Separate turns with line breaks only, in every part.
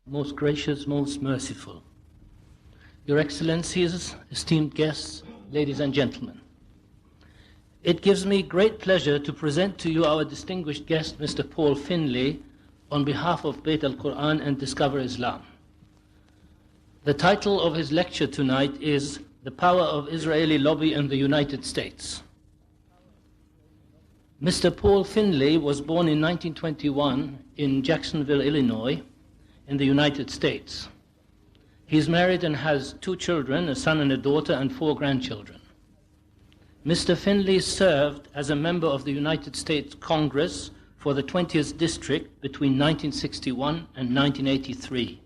most gracious, most merciful. Your Excellencies, esteemed guests, ladies and gentlemen. It gives me great pleasure to present to you our distinguished guest, Mr. Paul Findley, on behalf of Beit al-Quran and Discover Islam. The title of his lecture tonight is The Power of Israeli Lobby in the United States. Mr. Paul Findley was born in 1921 in Jacksonville, Illinois, in the United States. He is married and has 2 children, a son and a daughter, and 4 grandchildren. Mr. Findley served as a member of the United States Congress for the 20th District between 1961 and 1983,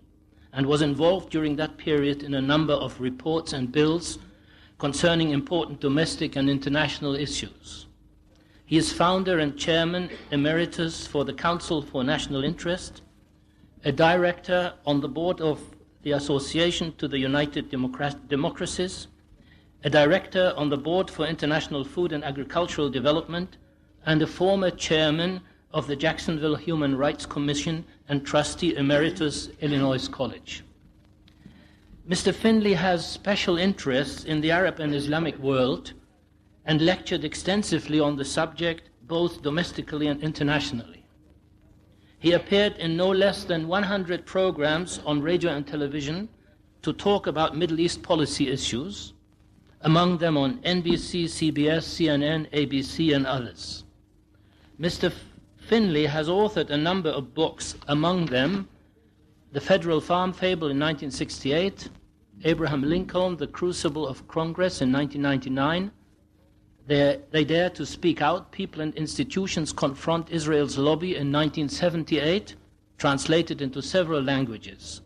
and was involved during that period in a number of reports and bills concerning important domestic and international issues. He is founder and chairman emeritus for the Council for National Interest, a director on the board of the Association to the United Democracies, a director on the board for International Food and Agricultural Development, and a former chairman of the Jacksonville Human Rights Commission and trustee emeritus, Illinois College. Mr. Findley has special interests in the Arab and Islamic world and lectured extensively on the subject, both domestically and internationally. He appeared in no less than 100 programs on radio and television to talk about Middle East policy issues, among them on NBC, CBS, CNN, ABC, and others. Mr. Findley has authored a number of books, among them The Federal Farm Fable in 1968, Abraham Lincoln, The Crucible of Congress in 1999, They Dare to Speak Out, People and Institutions Confront Israel's Lobby in 1978, translated into several languages.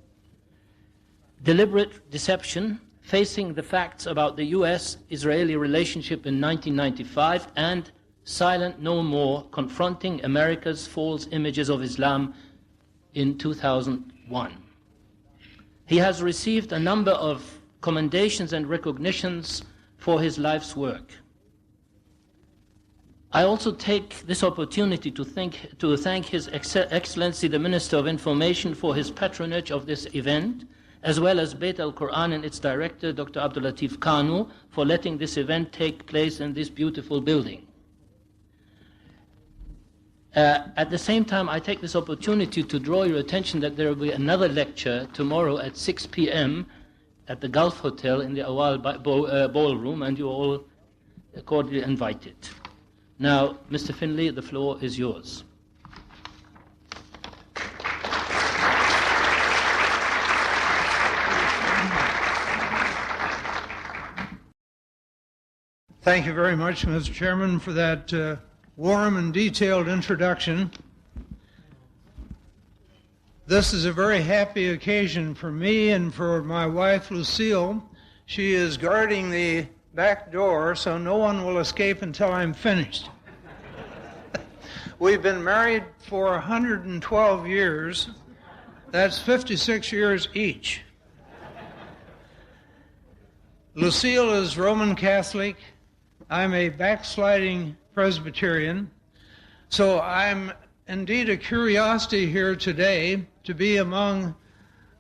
Deliberate Deception, Facing the Facts About the U.S.-Israeli Relationship in 1995, and Silent No More, Confronting America's False Images of Islam in 2001. He has received a number of commendations and recognitions for his life's work. I also take this opportunity to thank His Excellency the Minister of Information for his patronage of this event, as well as Beit al-Quran and its director, Dr. Abdul Latif Kanu, for letting this event take place in this beautiful building. At the same time, I take this opportunity to draw your attention that there will be another lecture tomorrow at 6 p.m. at the Gulf Hotel in the Awal Ballroom, and you are all cordially invited. Now, Mr. Findley, the floor is yours.
Thank you very much, Mr. Chairman, for that warm and detailed introduction. This is a very happy occasion for me and for my wife, Lucille. She is guarding the back door, so no one will escape until I'm finished. We've been married for 112 years. That's 56 years each. Lucille is Roman Catholic. I'm a backsliding Presbyterian. So I'm indeed a curiosity here today to be among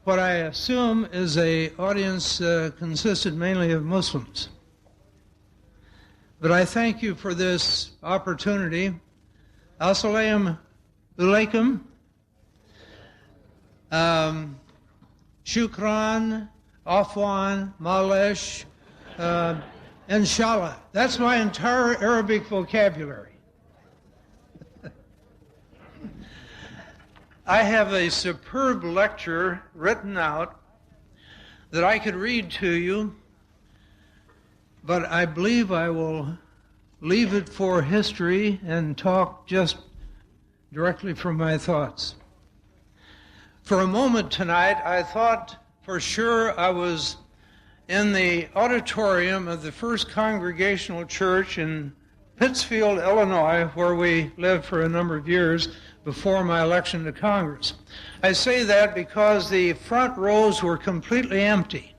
what I assume is an audience consisted mainly of Muslims. But I thank you for this opportunity. Assalamu alaikum. Shukran, afwan, malesh, inshallah. That's my entire Arabic vocabulary. I have a superb lecture written out that I could read to you, but I believe I will leave it for history and talk just directly from my thoughts. For a moment tonight, I thought for sure I was in the auditorium of the First Congregational Church in Pittsfield, Illinois, where we lived for a number of years before my election to Congress. I say that because the front rows were completely empty.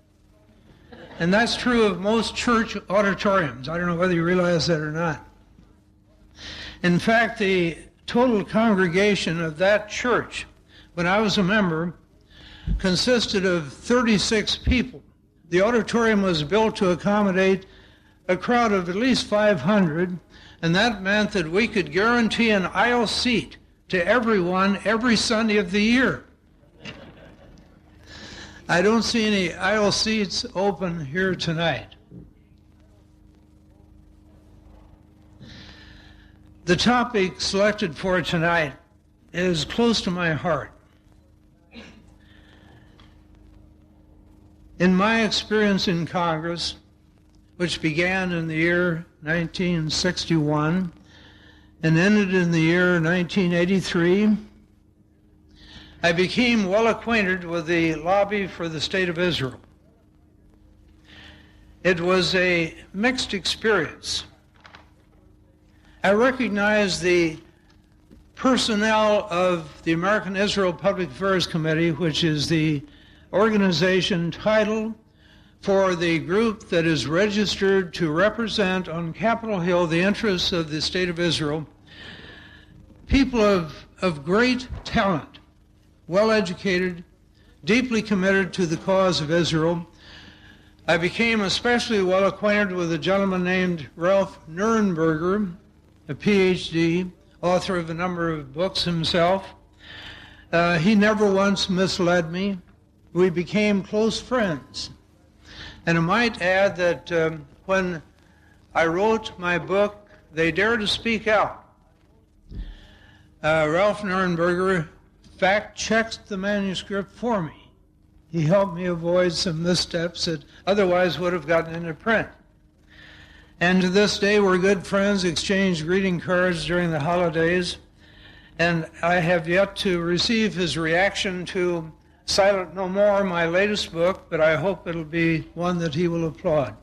And that's true of most church auditoriums. I don't know whether you realize that or not. In fact, the total congregation of that church, when I was a member, consisted of 36 people. The auditorium was built to accommodate a crowd of at least 500, and that meant that we could guarantee an aisle seat to everyone every Sunday of the year. I don't see any aisle seats open here tonight. The topic selected for tonight is close to my heart. In my experience in Congress, which began in the year 1961 and ended in the year 1983, I became well acquainted with the lobby for the State of Israel. It was a mixed experience. I recognized the personnel of the American Israel Public Affairs Committee, which is the organization title for the group that is registered to represent on Capitol Hill the interests of the State of Israel, people of great talent, well-educated, deeply committed to the cause of Israel. I became especially well acquainted with a gentleman named Ralph Nurenberger, a PhD, author of a number of books himself. He never once misled me. We became close friends. And I might add that when I wrote my book, They Dare to Speak Out, Ralph Nurenberger fact-checked the manuscript for me. He helped me avoid some missteps that otherwise would have gotten into print. And to this day, we're good friends, exchange greeting cards during the holidays, and I have yet to receive his reaction to Silent No More, my latest book, but I hope it'll be one that he will applaud,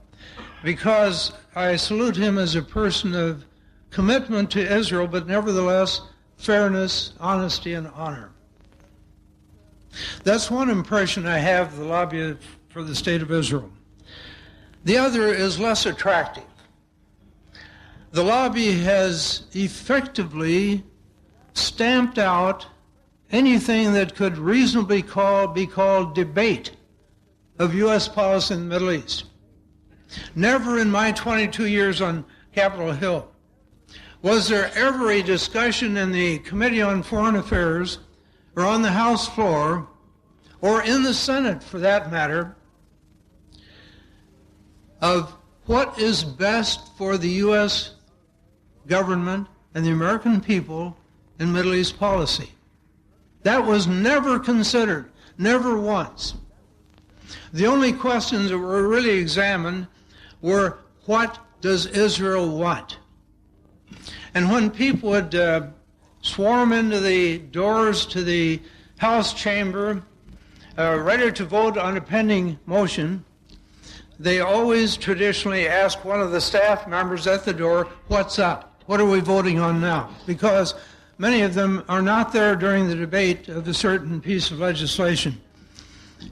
because I salute him as a person of commitment to Israel, but nevertheless, fairness, honesty, and honor. That's one impression I have of the lobby for the State of Israel. The other is less attractive. The lobby has effectively stamped out anything that could reasonably be called debate of U.S. policy in the Middle East. Never in my 22 years on Capitol Hill was there ever a discussion in the Committee on Foreign Affairs or on the House floor or in the Senate, for that matter, of what is best for the U.S. government and the American people in Middle East policy. That was never considered, never once. The only questions that were really examined were, what does Israel want? And when people would swarm into the doors to the House chamber, ready to vote on a pending motion, they always traditionally ask one of the staff members at the door, what's up? What are we voting on now? Because many of them are not there during the debate of a certain piece of legislation.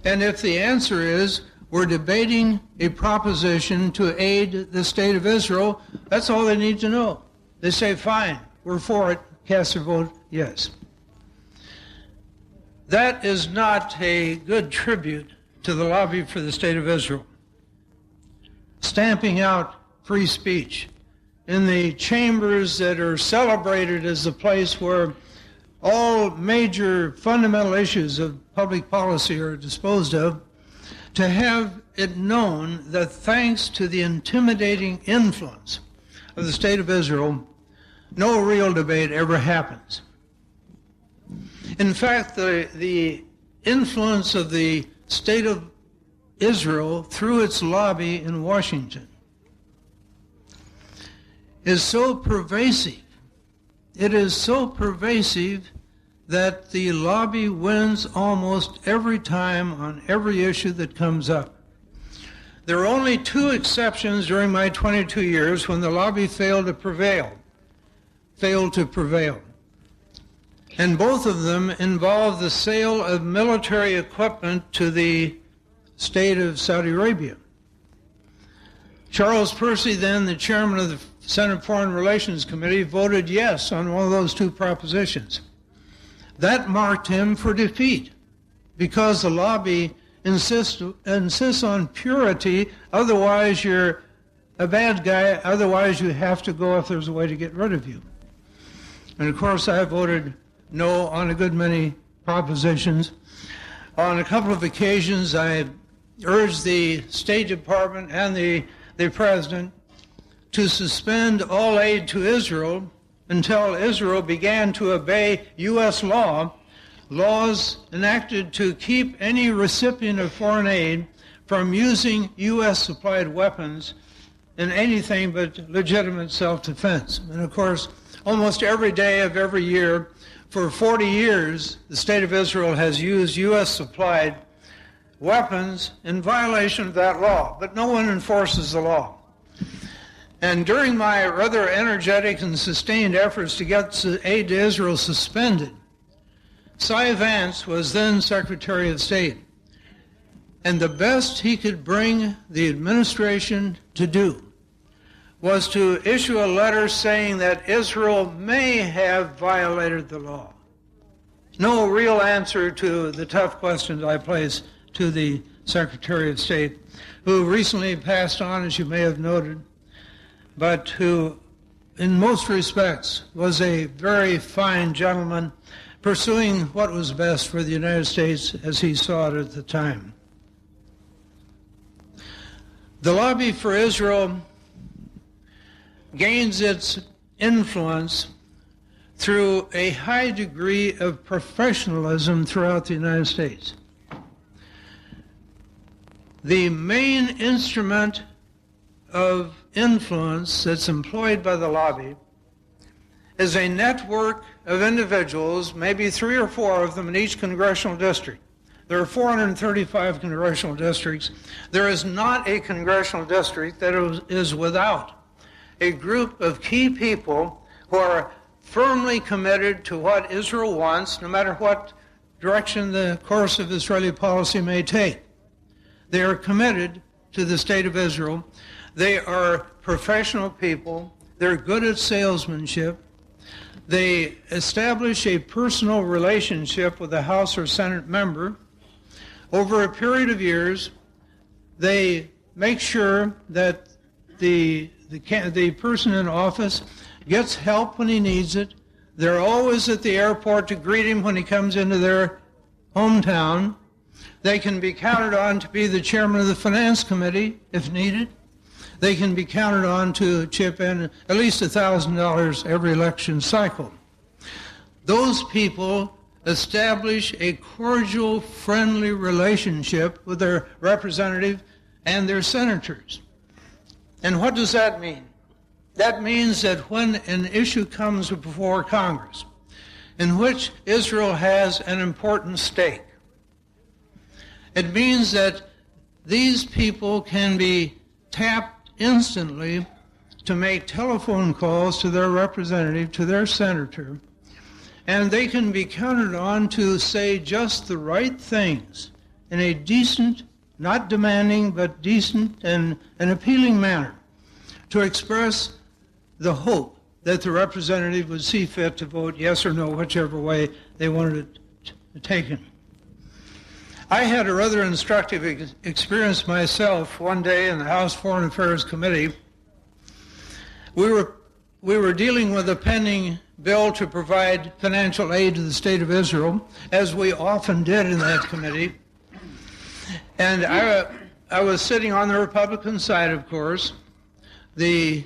And if the answer is, we're debating a proposition to aid the State of Israel, that's all they need to know. They say, fine, we're for it, cast their vote, yes. That is not a good tribute to the lobby for the State of Israel. Stamping out free speech in the chambers that are celebrated as the place where all major fundamental issues of public policy are disposed of, to have it known that thanks to the intimidating influence of the State of Israel, no real debate ever happens. In fact, the influence of the State of Israel through its lobby in Washington is so pervasive. It is so pervasive that the lobby wins almost every time on every issue that comes up. There are only two exceptions during my 22 years when the lobby failed to prevail. And both of them involve the sale of military equipment to the state of Saudi Arabia. Charles Percy, then the chairman of the Senate Foreign Relations Committee, voted yes on one of those two propositions. That marked him for defeat. because the lobby insists on purity, otherwise you're a bad guy, otherwise you have to go if there's a way to get rid of you. And of course I voted no on a good many propositions. On a couple of occasions I urged the State Department and the President to suspend all aid to Israel until Israel began to obey U.S. laws enacted to keep any recipient of foreign aid from using U.S.-supplied weapons in anything but legitimate self-defense. And of course, almost every day of every year, for 40 years, the State of Israel has used U.S.-supplied weapons in violation of that law, but no one enforces the law. And during my rather energetic and sustained efforts to get aid to Israel suspended, Cy Vance was then Secretary of State. And the best he could bring the administration to do was to issue a letter saying that Israel may have violated the law. No real answer to the tough questions I placed to the Secretary of State, who recently passed on, as you may have noted, but who, in most respects, was a very fine gentleman, pursuing what was best for the United States as he saw it at the time. The lobby for Israel gains its influence through a high degree of professionalism throughout the United States. The main instrument of influence that's employed by the lobby is a network of individuals, maybe 3 or 4 of them in each congressional district. There are 435 congressional districts. There is not a congressional district that is without a group of key people who are firmly committed to what Israel wants, no matter what direction the course of Israeli policy may take. They are committed to the state of Israel. They are professional people. They're good at salesmanship. They establish a personal relationship with a House or Senate member. Over a period of years, they make sure that the person in office gets help when he needs it. They're always at the airport to greet him when he comes into their hometown. They can be counted on to be the chairman of the Finance Committee if needed. They can be counted on to chip in at least $1,000 every election cycle. Those people establish a cordial, friendly relationship with their representative and their senators. And what does that mean? That means that when an issue comes before Congress in which Israel has an important stake, it means that these people can be tapped instantly to make telephone calls to their representative, to their senator, and they can be counted on to say just the right things in a decent, not demanding, but decent and an appealing manner to express the hope that the representative would see fit to vote yes or no, whichever way they wanted it taken. I had a rather instructive experience myself one day in the House Foreign Affairs Committee. We were dealing with a pending bill to provide financial aid to the State of Israel, as we often did in that committee. And I was sitting on the Republican side, of course, the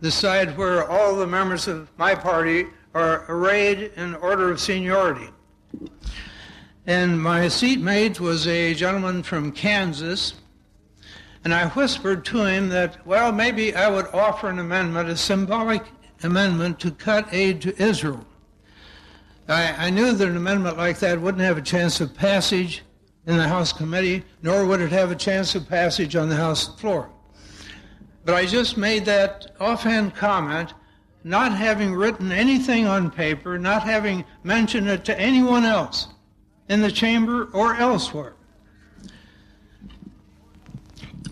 side where all the members of my party are arrayed in order of seniority. And my seatmate was a gentleman from Kansas, and I whispered to him that, well, maybe I would offer an amendment, a symbolic amendment to cut aid to Israel. I knew that an amendment like that wouldn't have a chance of passage in the House committee, nor would it have a chance of passage on the House floor. But I just made that offhand comment, not having written anything on paper, not having mentioned it to anyone else in the chamber or elsewhere.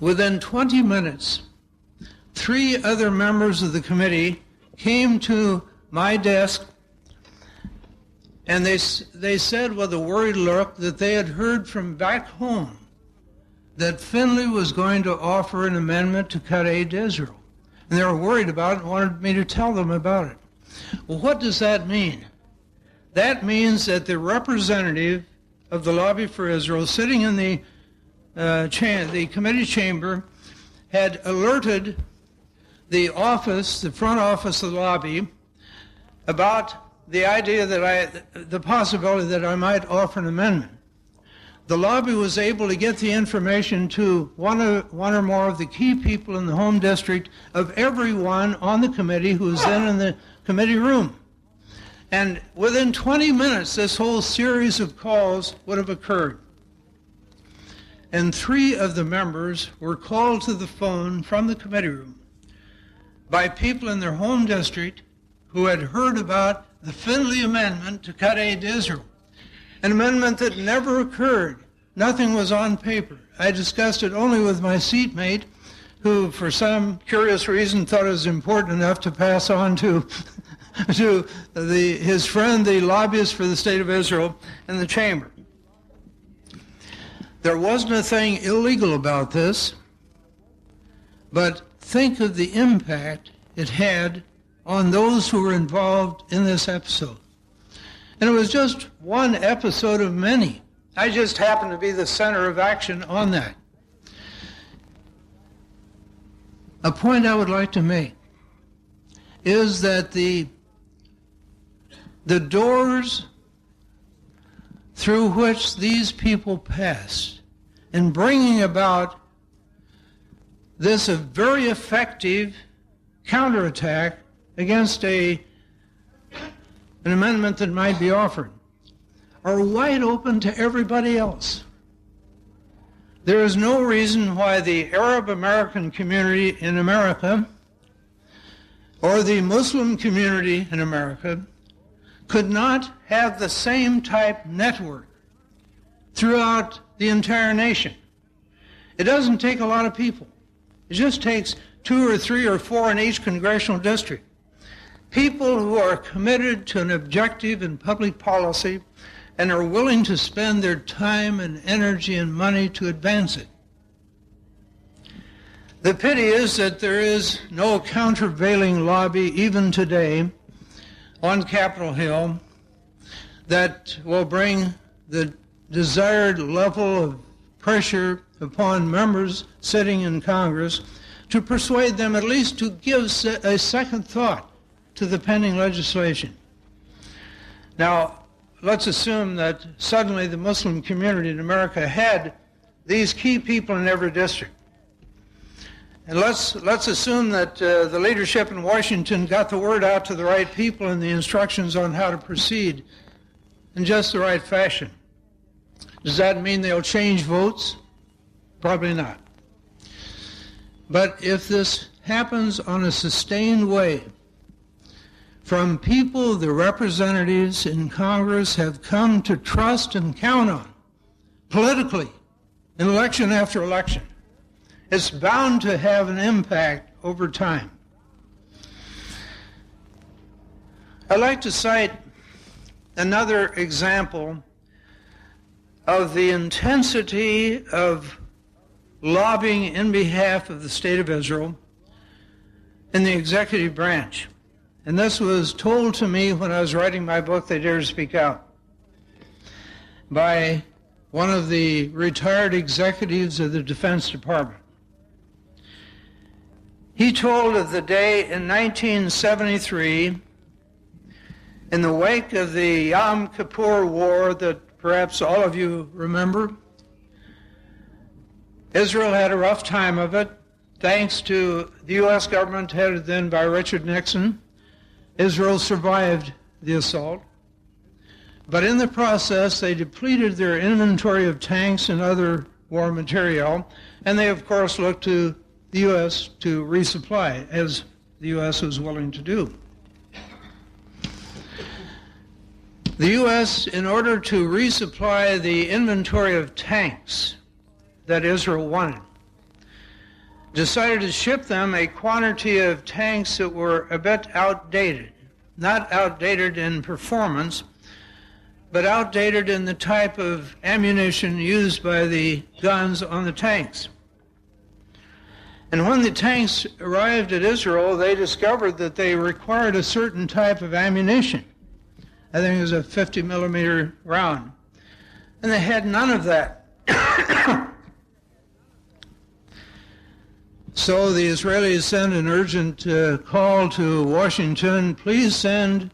Within 20 minutes, 3 other members of the committee came to my desk And they said with a worried look that they had heard from back home that Findley was going to offer an amendment to cut aid to Israel. And they were worried about it and wanted me to tell them about it. Well, what does that mean? That means that the representative of the Lobby for Israel, sitting in the committee chamber, had alerted the office, the front office of the lobby, about the idea the possibility that I might offer an amendment. The lobby was able to get the information to one or more of the key people in the home district of everyone on the committee who was then in the committee room. And within 20 minutes, this whole series of calls would have occurred. And 3 of the members were called to the phone from the committee room by people in their home district who had heard about the Findley Amendment to cut aid to Israel, an amendment that never occurred. Nothing was on paper. I discussed it only with my seatmate, who for some curious reason thought it was important enough to pass on to his friend, the lobbyist for the state of Israel, in the chamber. There wasn't a thing illegal about this, but think of the impact it had on those who were involved in this episode. And it was just one episode of many. I just happened to be the center of action on that. A point I would like to make is that the doors through which these people passed in bringing about this a very effective counterattack against an amendment that might be offered are wide open to everybody else. There is no reason why the Arab American community in America or the Muslim community in America could not have the same type network throughout the entire nation. It doesn't take a lot of people. It just takes 2 or 3 or 4 in each congressional district. People who are committed to an objective in public policy and are willing to spend their time and energy and money to advance it. The pity is that there is no countervailing lobby even today on Capitol Hill that will bring the desired level of pressure upon members sitting in Congress to persuade them at least to give a second thought to the pending legislation. Now, let's assume that suddenly the Muslim community in America had these key people in every district. And let's assume that the leadership in Washington got the word out to the right people and the instructions on how to proceed in just the right fashion. Does that mean they'll change votes? Probably not. But if this happens on a sustained way, from people the representatives in Congress have come to trust and count on politically in election after election, it's bound to have an impact over time. I'd like to cite another example of the intensity of lobbying in behalf of the State of Israel in the executive branch. And this was told to me when I was writing my book, They Dare to Speak Out, by one of the retired executives of the Defense Department. He told of the day in 1973, in the wake of the Yom Kippur War that perhaps all of you remember. Israel had a rough time of it, thanks to the U.S. government headed then by Richard Nixon. Israel survived the assault. But in the process, they depleted their inventory of tanks and other war material, and they, of course, looked to the U.S. to resupply, as the U.S. was willing to do. The U.S., in order to resupply the inventory of tanks that Israel wanted, decided to ship them a quantity of tanks that were a bit outdated. Not outdated in performance, but outdated in the type of ammunition used by the guns on the tanks. And when the tanks arrived at Israel, they discovered that they required a certain type of ammunition. I think it was a 50 millimeter round. And they had none of that. So the Israelis sent an urgent call to Washington, please send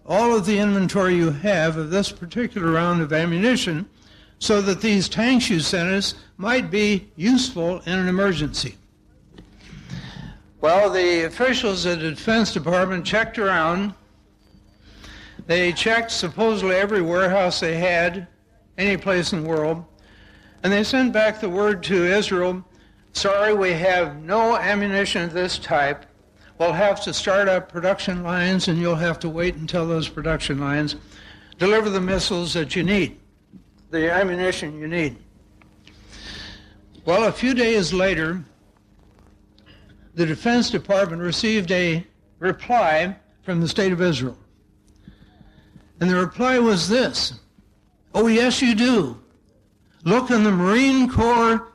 all of the inventory you have of this particular round of ammunition so that these tanks you sent us might be useful in an emergency. Well, the officials at the Defense Department checked around. They checked supposedly every warehouse they had, any place in the world, and they sent back the word to Israel, sorry, we have no ammunition of this type. We'll have to start up production lines, and you'll have to wait until those production lines deliver the missiles that you need, the ammunition you need. Well, a few days later, the Defense Department received a reply from the State of Israel. And the reply was this: oh, yes, you do. Look in the Marine Corps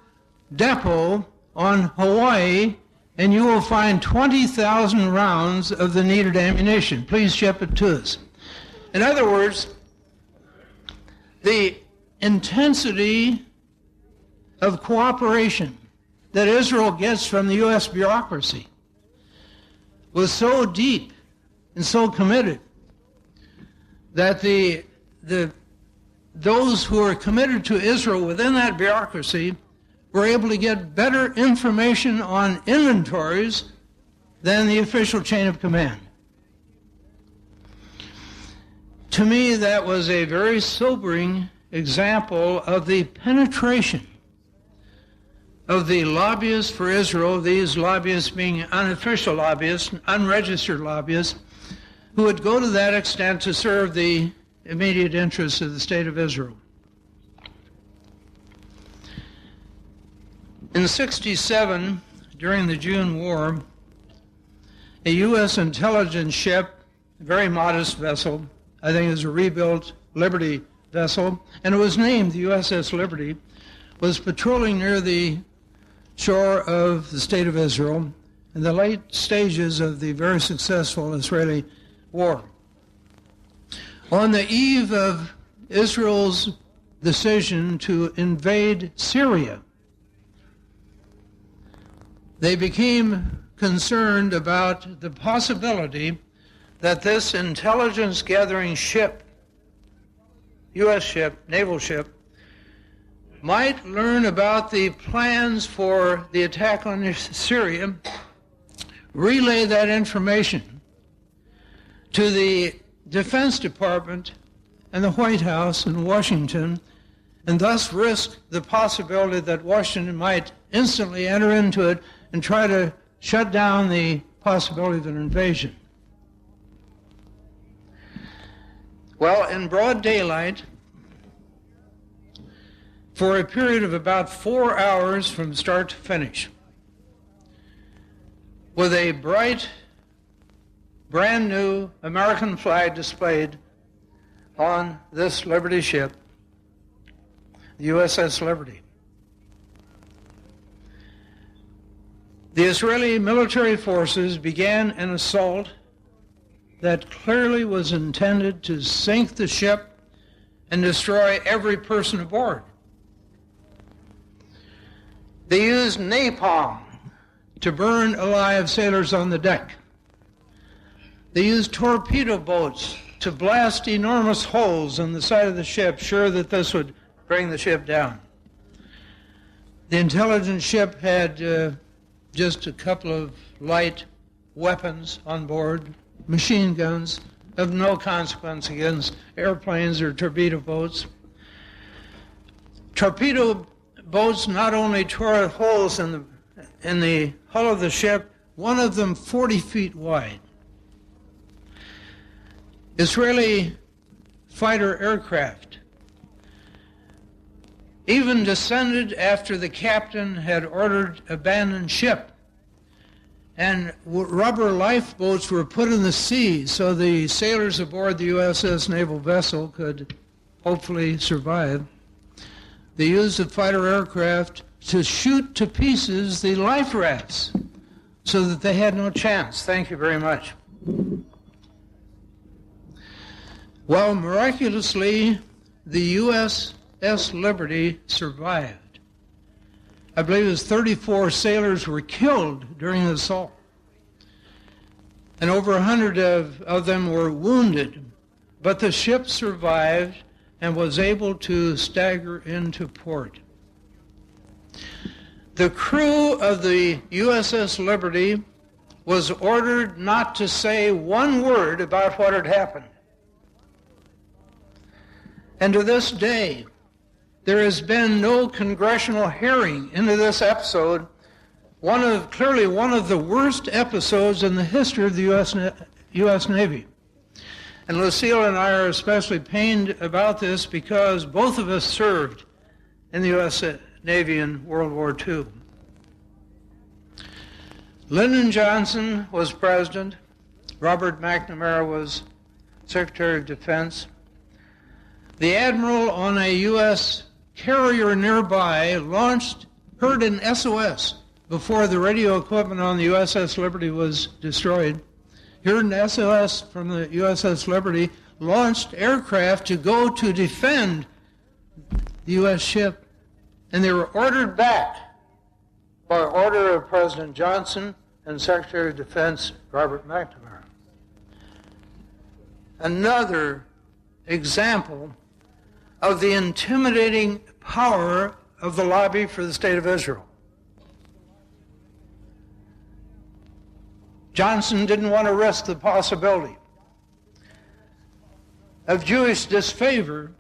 depot on Hawaii, and you will find 20,000 rounds of the needed ammunition. Please ship it to us. In other words, the intensity of cooperation that Israel gets from the U.S. bureaucracy was so deep and so committed that those who are committed to Israel within that bureaucracy were able to get better information on inventories than the official chain of command. To me, that was a very sobering example of the penetration of the lobbyists for Israel, these lobbyists being unofficial lobbyists, unregistered lobbyists, who would go to that extent to serve the immediate interests of the State of Israel. In '67, during the June War, a U.S. intelligence ship, a very modest vessel, I think it was a rebuilt Liberty vessel, and it was named the USS Liberty, was patrolling near the shore of the State of Israel in the late stages of the very successful Israeli war. On the eve of Israel's decision to invade Syria, they became concerned about the possibility that this intelligence-gathering ship, U.S. ship, naval ship, might learn about the plans for the attack on Syria, relay that information to the Defense Department and the White House in Washington, and thus risk the possibility that Washington might instantly enter into it and try to shut down the possibility of an invasion. Well, in broad daylight, for a period of about 4 hours from start to finish, with a bright, brand new American flag displayed on this Liberty ship, the USS Liberty, the Israeli military forces began an assault that clearly was intended to sink the ship and destroy every person aboard. They used napalm to burn alive sailors on the deck. They used torpedo boats to blast enormous holes in the side of the ship, sure that this would bring the ship down. The intelligence ship had just a couple of light weapons on board, machine guns of no consequence against airplanes or torpedo boats. Torpedo boats not only tore holes in the hull of the ship, one of them 40 feet wide. Israeli fighter aircraft even descended after the captain had ordered abandon ship, and rubber lifeboats were put in the sea so the sailors aboard the USS naval vessel could hopefully survive, they used the fighter aircraft to shoot to pieces the life rafts so that they had no chance. Thank you very much. Well, miraculously, the USS Liberty survived. I believe it was 34 sailors were killed during the assault, and over 100 of them were wounded. But the ship survived and was able to stagger into port. The crew of the USS Liberty was ordered not to say one word about what had happened. And to this day, there has been no congressional hearing into this episode, clearly one of the worst episodes in the history of the U.S. Navy. And Lucille and I are especially pained about this because both of us served in the U.S. Navy in World War II. Lyndon Johnson was president. Robert McNamara was Secretary of Defense. The admiral on a U.S. carrier nearby heard an SOS before the radio equipment on the USS Liberty was destroyed. Heard an SOS from the USS Liberty, launched aircraft to go to defend the U.S. ship, and they were ordered back by order of President Johnson and Secretary of Defense Robert McNamara. Another example of the intimidating power of the lobby for the State of Israel. Johnson didn't want to risk the possibility of Jewish disfavor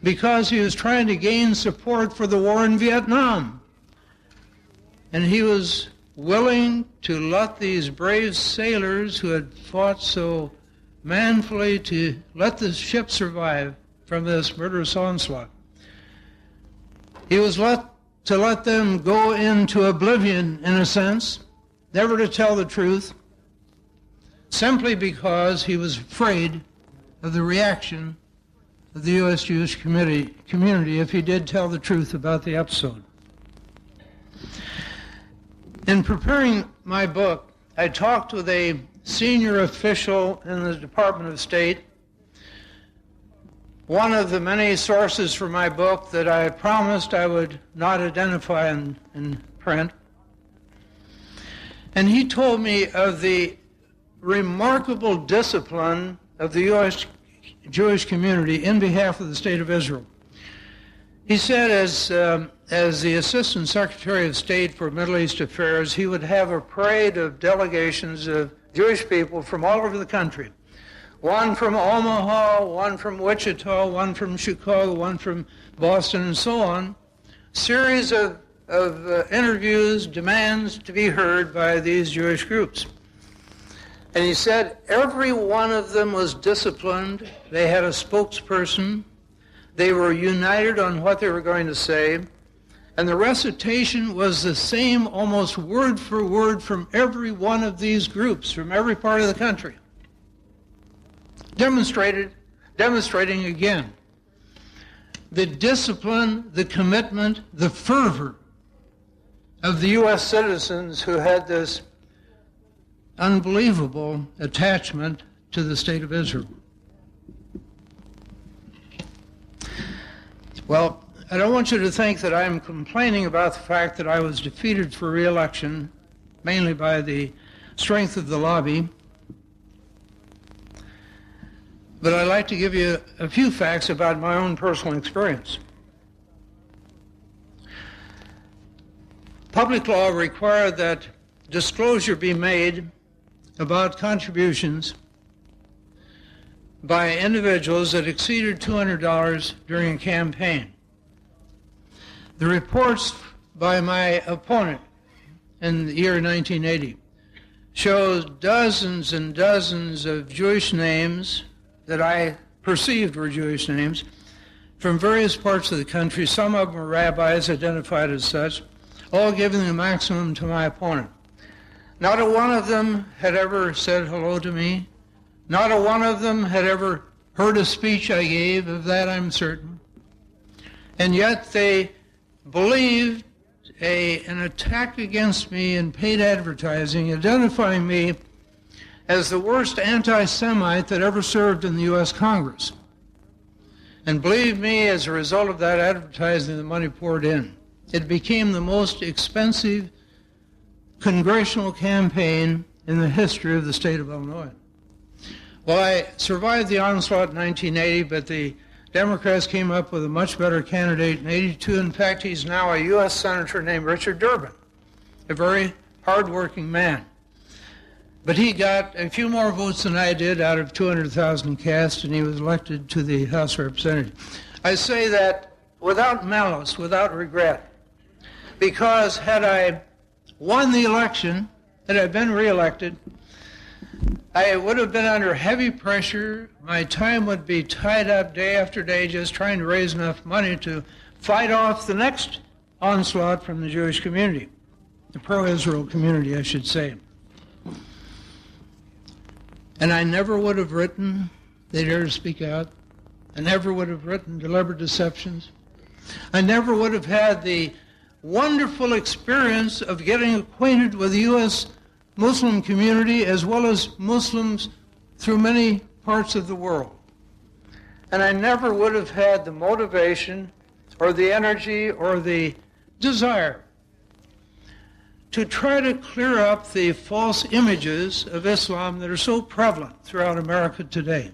because he was trying to gain support for the war in Vietnam. And he was willing to let these brave sailors who had fought so manfully to let the ship survive from this murderous onslaught. He was to let them go into oblivion, in a sense, never to tell the truth, simply because he was afraid of the reaction of the U.S. Jewish community if he did tell the truth about the episode. In preparing my book, I talked with a senior official in the Department of State, one of the many sources for my book that I promised I would not identify in print. And he told me of the remarkable discipline of the U.S. Jewish community in behalf of the State of Israel. He said as the Assistant Secretary of State for Middle East Affairs, he would have a parade of delegations of Jewish people from all over the country. One from Omaha, one from Wichita, one from Chicago, one from Boston, and so on. Series of interviews, demands to be heard by these Jewish groups. And he said every one of them was disciplined. They had a spokesperson. They were united on what they were going to say. And the recitation was the same, almost word for word, from every one of these groups, from every part of the country. Demonstrating again the discipline, the commitment, the fervor of the U.S. citizens who had this unbelievable attachment to the State of Israel. Well, I don't want you to think that I'm complaining about the fact that I was defeated for re-election, mainly by the strength of the lobby. But I'd like to give you a few facts about my own personal experience. Public law required that disclosure be made about contributions by individuals that exceeded $200 during a campaign. The reports by my opponent in the year 1980 shows dozens and dozens of Jewish names that I perceived were Jewish names from various parts of the country. Some of them were rabbis identified as such, all giving the maximum to my opponent. Not a one of them had ever said hello to me. Not a one of them had ever heard a speech I gave, of that I'm certain. And yet they believed an attack against me in paid advertising, identifying me as the worst anti-Semite that ever served in the U.S. Congress. And believe me, as a result of that advertising, the money poured in. It became the most expensive congressional campaign in the history of the state of Illinois. Well, I survived the onslaught in 1980, but the Democrats came up with a much better candidate in 82. In fact, he's now a U.S. Senator named Richard Durbin, a very hard-working man. But he got a few more votes than I did out of 200,000 cast, and he was elected to the House of Representatives. I say that without malice, without regret, because had I won the election, had I been reelected, I would have been under heavy pressure. My time would be tied up day after day just trying to raise enough money to fight off the next onslaught from the Jewish community, the pro-Israel community, I should say. And I never would have written They Dare to Speak Out. I never would have written Deliberate Deceptions. I never would have had the wonderful experience of getting acquainted with the U.S. Muslim community as well as Muslims through many parts of the world. And I never would have had the motivation or the energy or the desire to try to clear up the false images of Islam that are so prevalent throughout America today.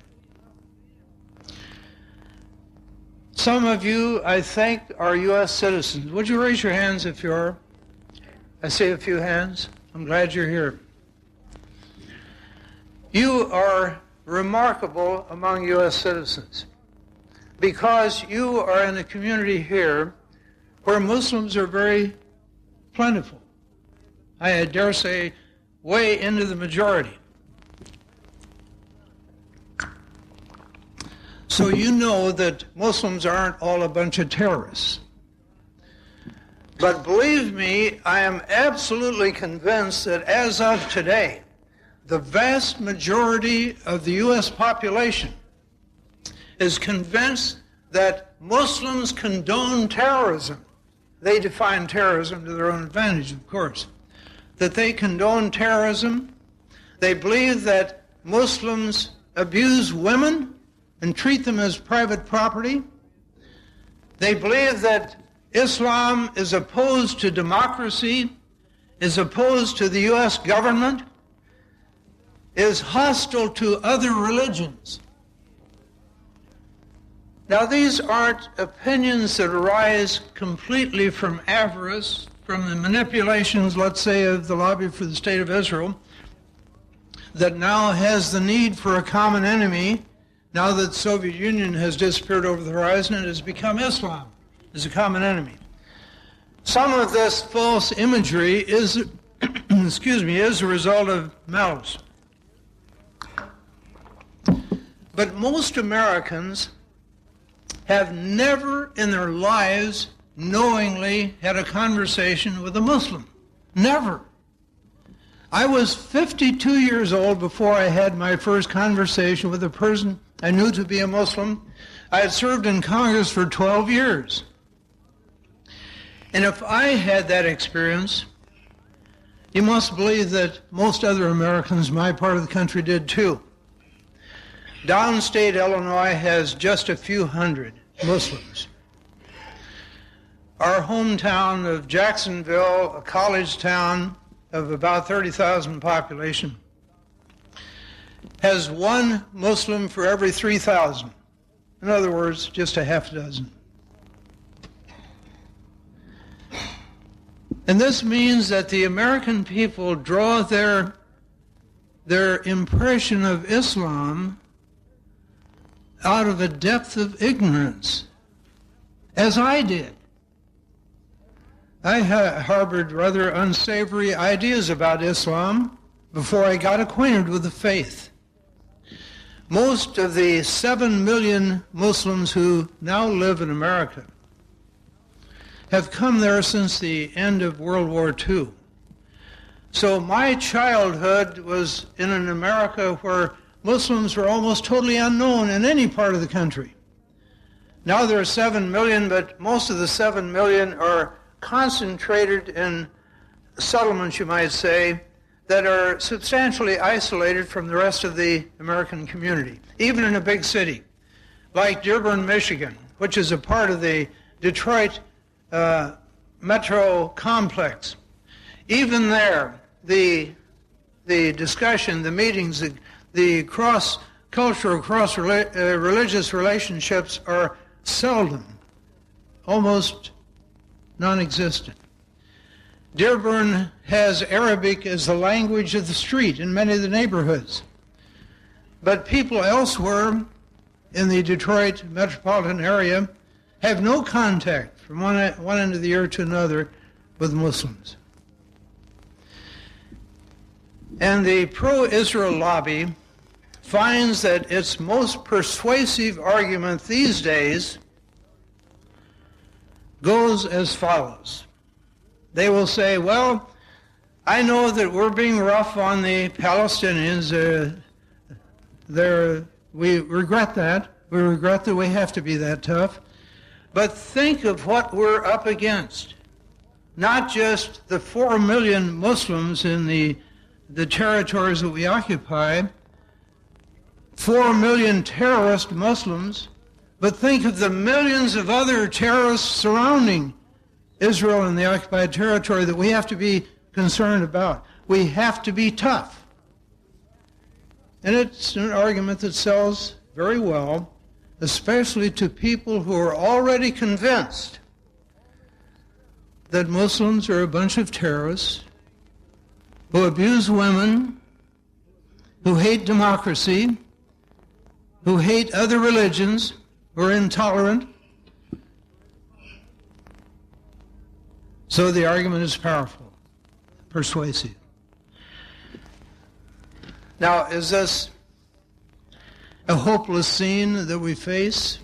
Some of you, I think, are U.S. citizens. Would you raise your hands if you are? I see a few hands. I'm glad you're here. You are remarkable among U.S. citizens because you are in a community here where Muslims are very plentiful. I dare say way into the majority. So you know that Muslims aren't all a bunch of terrorists. But believe me, I am absolutely convinced that as of today, the vast majority of the U.S. population is convinced that Muslims condone terrorism. They define terrorism to their own advantage, of course. That they condone terrorism. They believe that Muslims abuse women and treat them as private property. They believe that Islam is opposed to democracy, is opposed to the U.S. government, is hostile to other religions. Now, these aren't opinions that arise completely from avarice, from the manipulations, let's say, of the lobby for the State of Israel, that now has the need for a common enemy, now that the Soviet Union has disappeared over the horizon and has become Islam as a common enemy. Some of this false imagery is, is a result of malice. But most Americans have never in their lives knowingly had a conversation with a Muslim. Never. I was 52 years old before I had my first conversation with a person I knew to be a Muslim. I had served in Congress for 12 years. And if I had that experience, you must believe that most other Americans in my part of the country did too. Downstate Illinois has just a few hundred Muslims. Our hometown of Jacksonville, a college town of about 30,000 population, has one Muslim for every 3,000. In other words, just a half dozen. And this means that the American people draw their impression of Islam out of a depth of ignorance, as I did. I harbored rather unsavory ideas about Islam before I got acquainted with the faith. Most of the 7 million Muslims who now live in America have come there since the end of World War II. So my childhood was in an America where Muslims were almost totally unknown in any part of the country. Now there are 7 million, but most of the 7 million are concentrated in settlements, you might say, that are substantially isolated from the rest of the American community, even in a big city like Dearborn, Michigan, which is a part of the Detroit metro complex. Even there, the discussion, the meetings, the cross-cultural, cross-religious relationships are seldom, almost non-existent. Dearborn has Arabic as the language of the street in many of the neighborhoods. But people elsewhere in the Detroit metropolitan area have no contact from one end of the year to another with Muslims. And the pro-Israel lobby finds that its most persuasive argument these days goes as follows. They will say, well, I know that we're being rough on the Palestinians. We regret that. We regret that we have to be that tough. But think of what we're up against. Not just the 4 million Muslims in the territories that we occupy, 4 million terrorist Muslims, but think of the millions of other terrorists surrounding Israel and the occupied territory that we have to be concerned about. We have to be tough. And it's an argument that sells very well, especially to people who are already convinced that Muslims are a bunch of terrorists who abuse women, who hate democracy, who hate other religions, who are intolerant. So the argument is powerful, persuasive. Now, is this a hopeless scene that we face?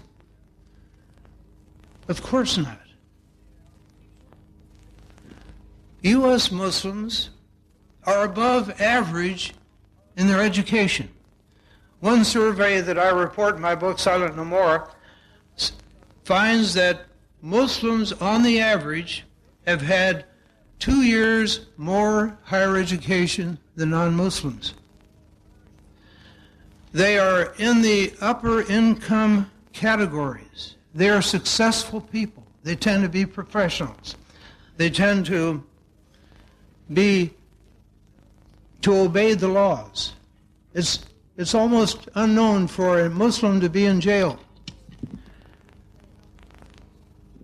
Of course not. U.S. Muslims are above average in their education. One survey that I report in my book, Silent No More, finds that Muslims, on the average, have had 2 years more higher education than non-Muslims. They are in the upper income categories. They are successful people. They tend to be professionals. They tend to obey the laws. It's almost unknown for a Muslim to be in jail.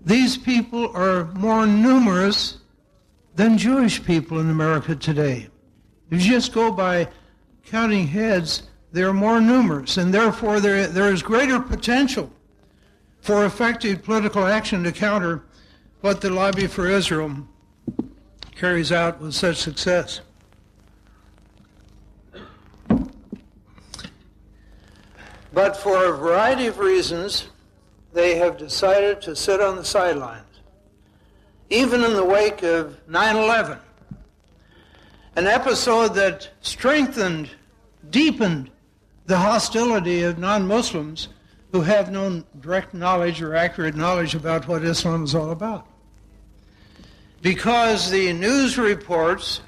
These people are more numerous than Jewish people in America today. If you just go by counting heads, they're more numerous, and therefore there is greater potential for effective political action to counter what the lobby for Israel carries out with such success. But for a variety of reasons, they have decided to sit on the sidelines, even in the wake of 9/11, an episode that strengthened, deepened the hostility of non-Muslims who have no direct knowledge or accurate knowledge about what Islam is all about. Because the news reports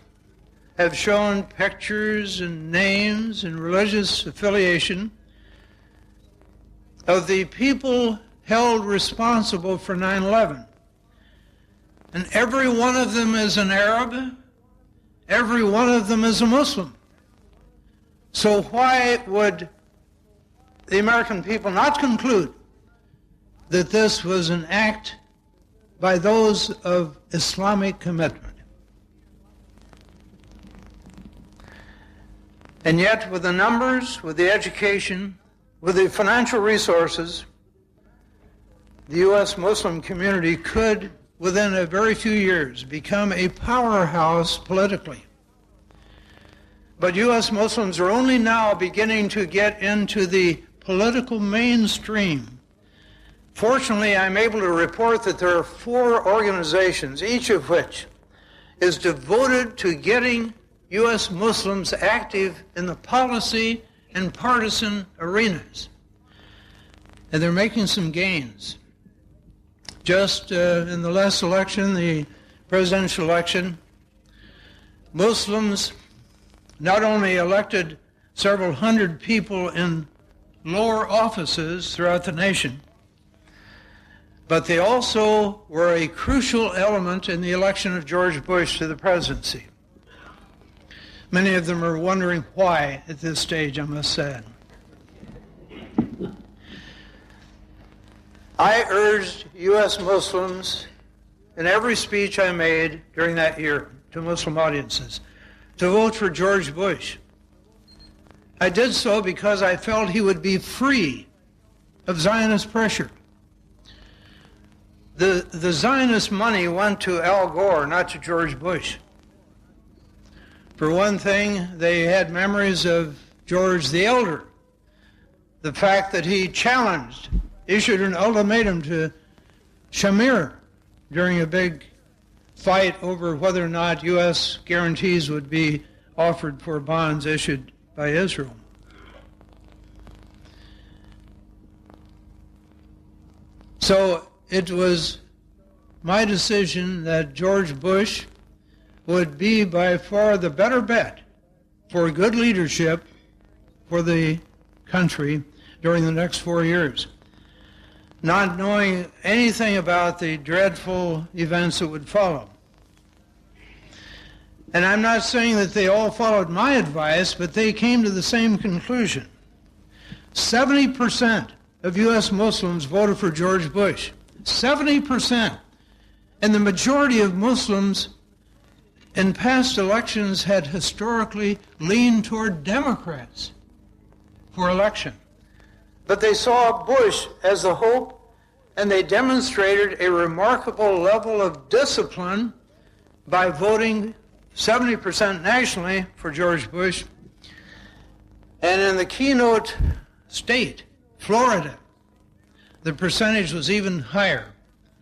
have shown pictures and names and religious affiliation of the people held responsible for 9/11. And every one of them is an Arab, every one of them is a Muslim. So why would the American people not conclude that this was an act by those of Islamic commitment? And yet, with the numbers, with the education, with the financial resources, the U.S. Muslim community could, within a very few years, become a powerhouse politically. But U.S. Muslims are only now beginning to get into the political mainstream. Fortunately, I'm able to report that there are 4 organizations, each of which is devoted to getting U.S. Muslims active in the policy and partisan arenas. And they're making some gains. Just in the last election, the presidential election, Muslims not only elected several hundred people in lower offices throughout the nation, but they also were a crucial element in the election of George Bush to the presidency. Many of them are wondering why at this stage, I must say. I urged U.S. Muslims in every speech I made during that year to Muslim audiences to vote for George Bush. I did so because I felt he would be free of Zionist pressure. The Zionist money went to Al Gore, not to George Bush. For one thing, they had memories of George the Elder, the fact that he issued an ultimatum to Shamir during a big fight over whether or not U.S. guarantees would be offered for bonds issued by Israel. So it was my decision that George Bush would be by far the better bet for good leadership for the country during the next 4 years, not knowing anything about the dreadful events that would follow. And I'm not saying that they all followed my advice, but they came to the same conclusion. 70% of U.S. Muslims voted for George Bush. 70%. And the majority of Muslims in past elections had historically leaned toward Democrats for election. But they saw Bush as the hope, and they demonstrated a remarkable level of discipline by voting 70% nationally for George Bush. And in the keynote state, Florida, the percentage was even higher,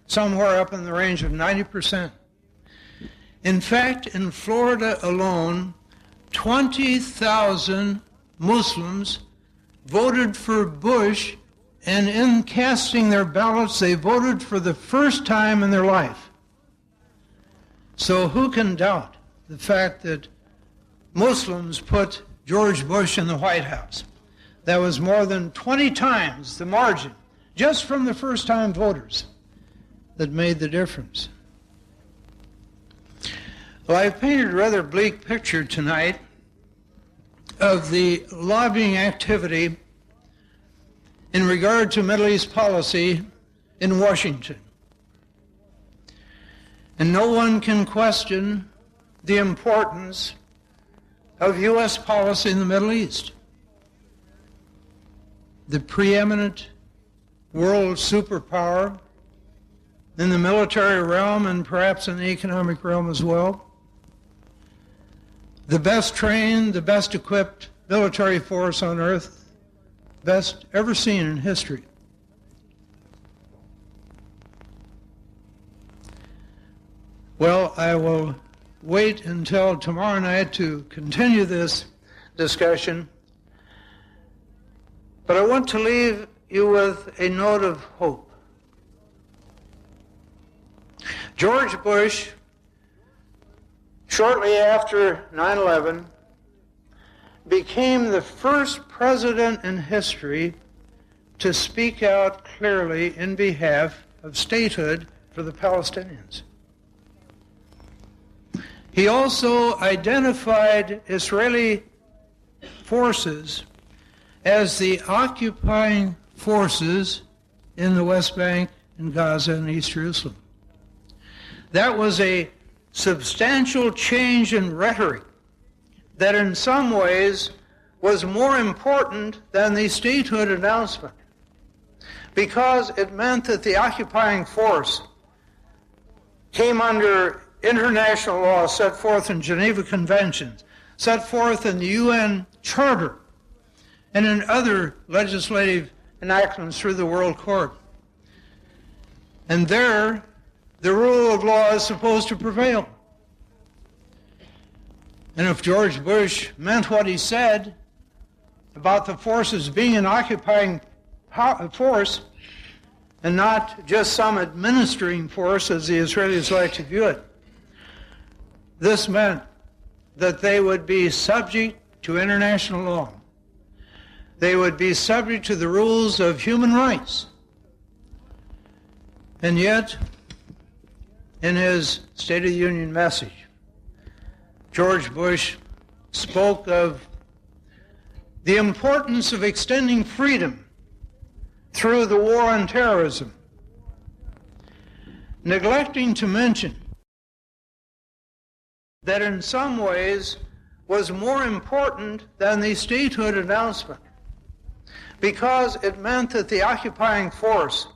somewhere up in the range of 90%. In fact, in Florida alone, 20,000 Muslims voted for Bush, and in casting their ballots, they voted for the first time in their life. So who can doubt the fact that Muslims put George Bush in the White House? That was more than 20 times the margin, just from the first-time voters, that made the difference. Well, I've painted a rather bleak picture tonight of the lobbying activity in regard to Middle East policy in Washington. And no one can question the importance of U.S. policy in the Middle East. The preeminent world superpower in the military realm and perhaps in the economic realm as well. The best trained, the best equipped military force on earth, best ever seen in history. Well, I will wait until tomorrow night to continue this discussion, but I want to leave you with a note of hope. George Bush, shortly after 9/11, became the first president in history to speak out clearly in behalf of statehood for the Palestinians. He also identified Israeli forces as the occupying forces in the West Bank and Gaza and East Jerusalem. That was a substantial change in rhetoric that in some ways was more important than the statehood announcement, because it meant that the occupying force came under international law set forth in Geneva Conventions, set forth in the UN Charter, and in other legislative enactments through the World Court. And there, the rule of law is supposed to prevail. And if George Bush meant what he said, about the forces being an occupying force and not just some administering force as the Israelis like to view it. This meant that they would be subject to international law. They would be subject to the rules of human rights. And yet, in his State of the Union message, George Bush spoke of the importance of extending freedom through the war on terrorism, neglecting to mention that in some ways was more important than the statehood announcement, because it meant that the occupying force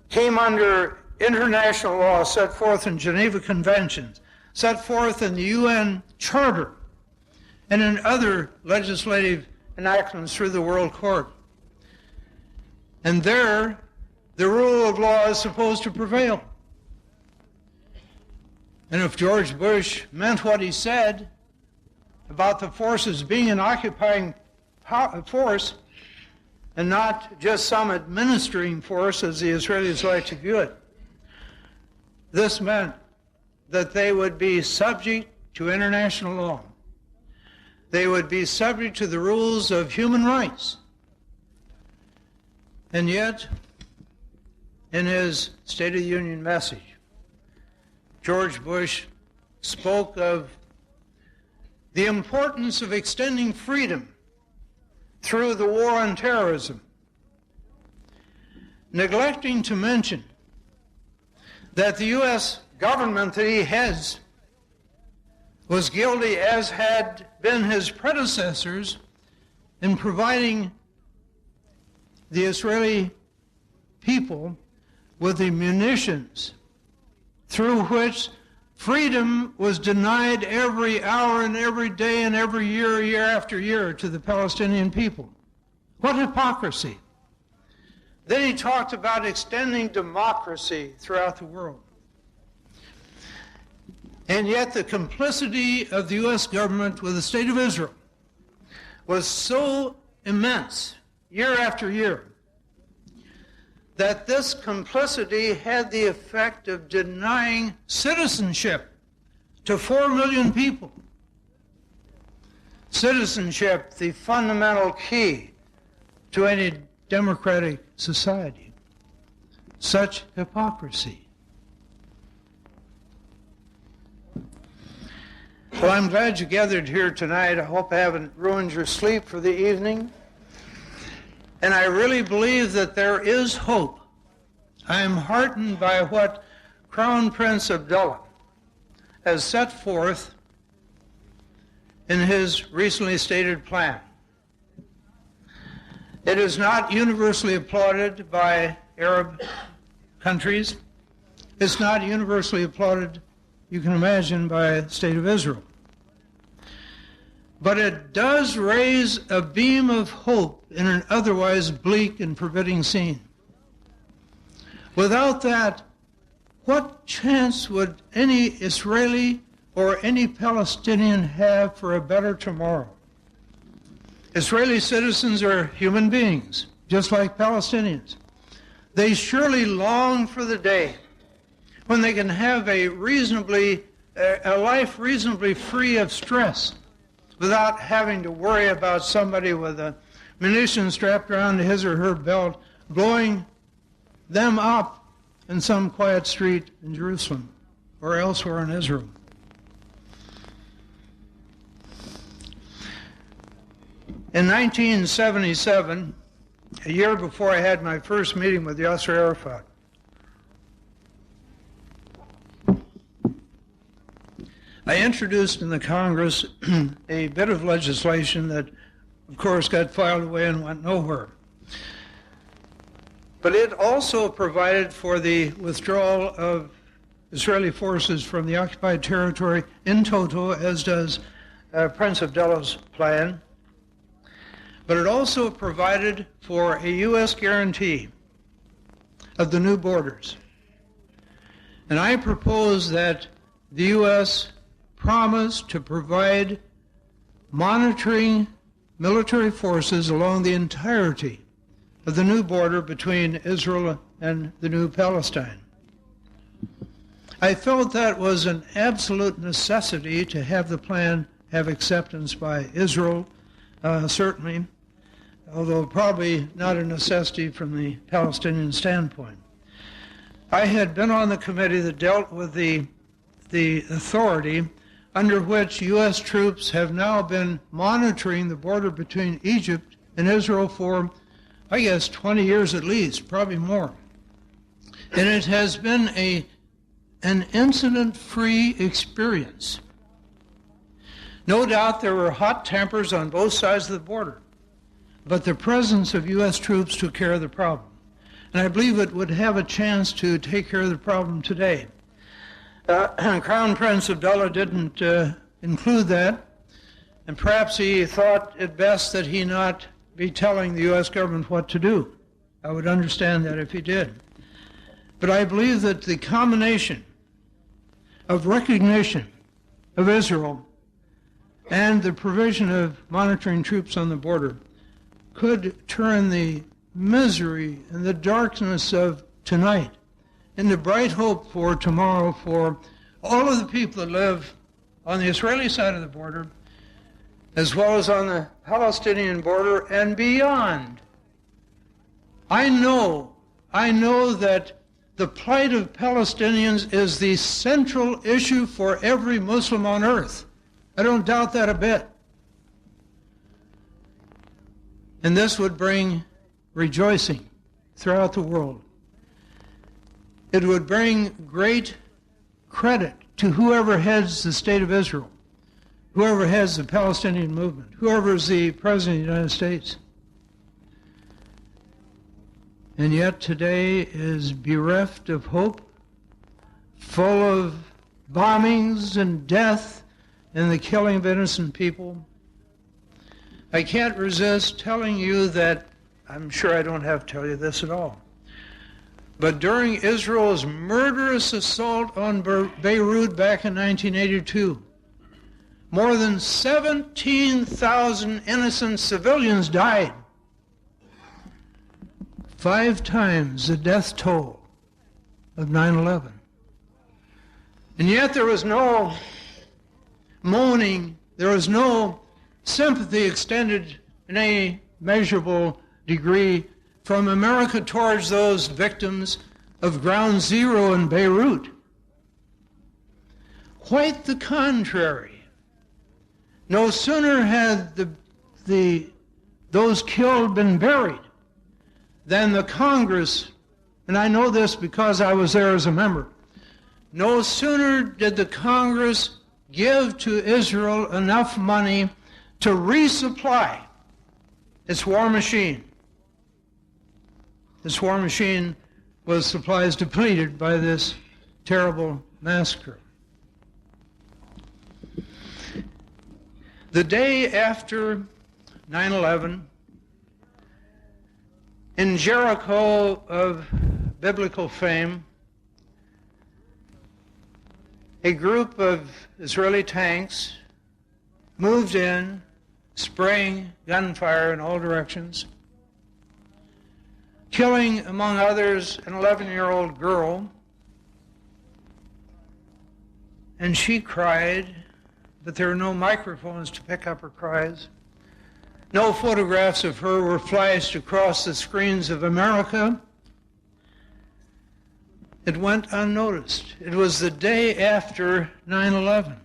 came under international law set forth in Geneva Conventions, set forth in the UN Charter, and in other legislative enactments through the World Court. And there, the rule of law is supposed to prevail. And if George Bush meant what he said about the forces being an occupying force and not just some administering force as the Israelis like to view it, this meant that they would be subject to international law. They would be subject to the rules of human rights. And yet, in his State of the Union message, George Bush spoke of the importance of extending freedom through the war on terrorism, neglecting to mention that the U.S. government that he heads was guilty, as had been his predecessors, in providing the Israeli people with the munitions through which freedom was denied every hour and every day and every year, year after year, to the Palestinian people. What hypocrisy! Then he talked about extending democracy throughout the world. And yet the complicity of the U.S. government with the State of Israel was so immense, year after year, that this complicity had the effect of denying citizenship to 4 million people. Citizenship, the fundamental key to any democratic society. Such hypocrisy. Well, I'm glad you gathered here tonight. I hope I haven't ruined your sleep for the evening. And I really believe that there is hope. I am heartened by what Crown Prince Abdullah has set forth in his recently stated plan. It is not universally applauded by Arab countries. It's not universally applauded, you can imagine, by the State of Israel. But it does raise a beam of hope in an otherwise bleak and forbidding scene. Without that, what chance would any Israeli or any Palestinian have for a better tomorrow? Israeli citizens are human beings, just like Palestinians. They surely long for the day when they can have a life reasonably free of stress, without having to worry about somebody with a munition strapped around his or her belt blowing them up in some quiet street in Jerusalem or elsewhere in Israel. In 1977, a year before I had my first meeting with Yasser Arafat, I introduced in the Congress a bit of legislation that, of course, got filed away and went nowhere. But it also provided for the withdrawal of Israeli forces from the occupied territory in toto, as does Prince Abdullah's plan. But it also provided for a U.S. guarantee of the new borders. And I propose that the U.S. promise to provide monitoring military forces along the entirety of the new border between Israel and the new Palestine. I felt that was an absolute necessity to have the plan have acceptance by Israel, certainly, although probably not a necessity from the Palestinian standpoint. I had been on the committee that dealt with the authority under which U.S. troops have now been monitoring the border between Egypt and Israel for, I guess, 20 years at least, probably more. And it has been an incident-free experience. No doubt there were hot tempers on both sides of the border, but the presence of U.S. troops took care of the problem. And I believe it would have a chance to take care of the problem today. Crown Prince Abdullah didn't include that, and perhaps he thought it best that he not be telling the U.S. government what to do. I would understand that if he did. But I believe that the combination of recognition of Israel and the provision of monitoring troops on the border could turn the misery and the darkness of tonight into bright hope for tomorrow for all of the people that live on the Israeli side of the border, as well as on the Palestinian border and beyond. I know that the plight of Palestinians is the central issue for every Muslim on earth. I don't doubt that a bit. And this would bring rejoicing throughout the world. It would bring great credit to whoever heads the State of Israel, whoever heads the Palestinian movement, whoever is the President of the United States. And yet today is bereft of hope, full of bombings and death and the killing of innocent people. I can't resist telling you that, I'm sure I don't have to tell you this at all, but during Israel's murderous assault on Beirut back in 1982, more than 17,000 innocent civilians died. 5 times the death toll of 9/11. And yet there was no mourning, there was no sympathy extended in any measurable degree from America towards those victims of Ground Zero in Beirut. Quite the contrary. No sooner had those killed been buried than the Congress, and I know this because I was there as a member, no sooner did the Congress give to Israel enough money to resupply its war machine. This war machine was supplies depleted by this terrible massacre. The day after 9/11, in Jericho of biblical fame, a group of Israeli tanks moved in, spraying gunfire in all directions, killing, among others, an 11-year-old girl. And she cried, but there were no microphones to pick up her cries. No photographs of her were flashed across the screens of America. It went unnoticed. It was the day after 9/11.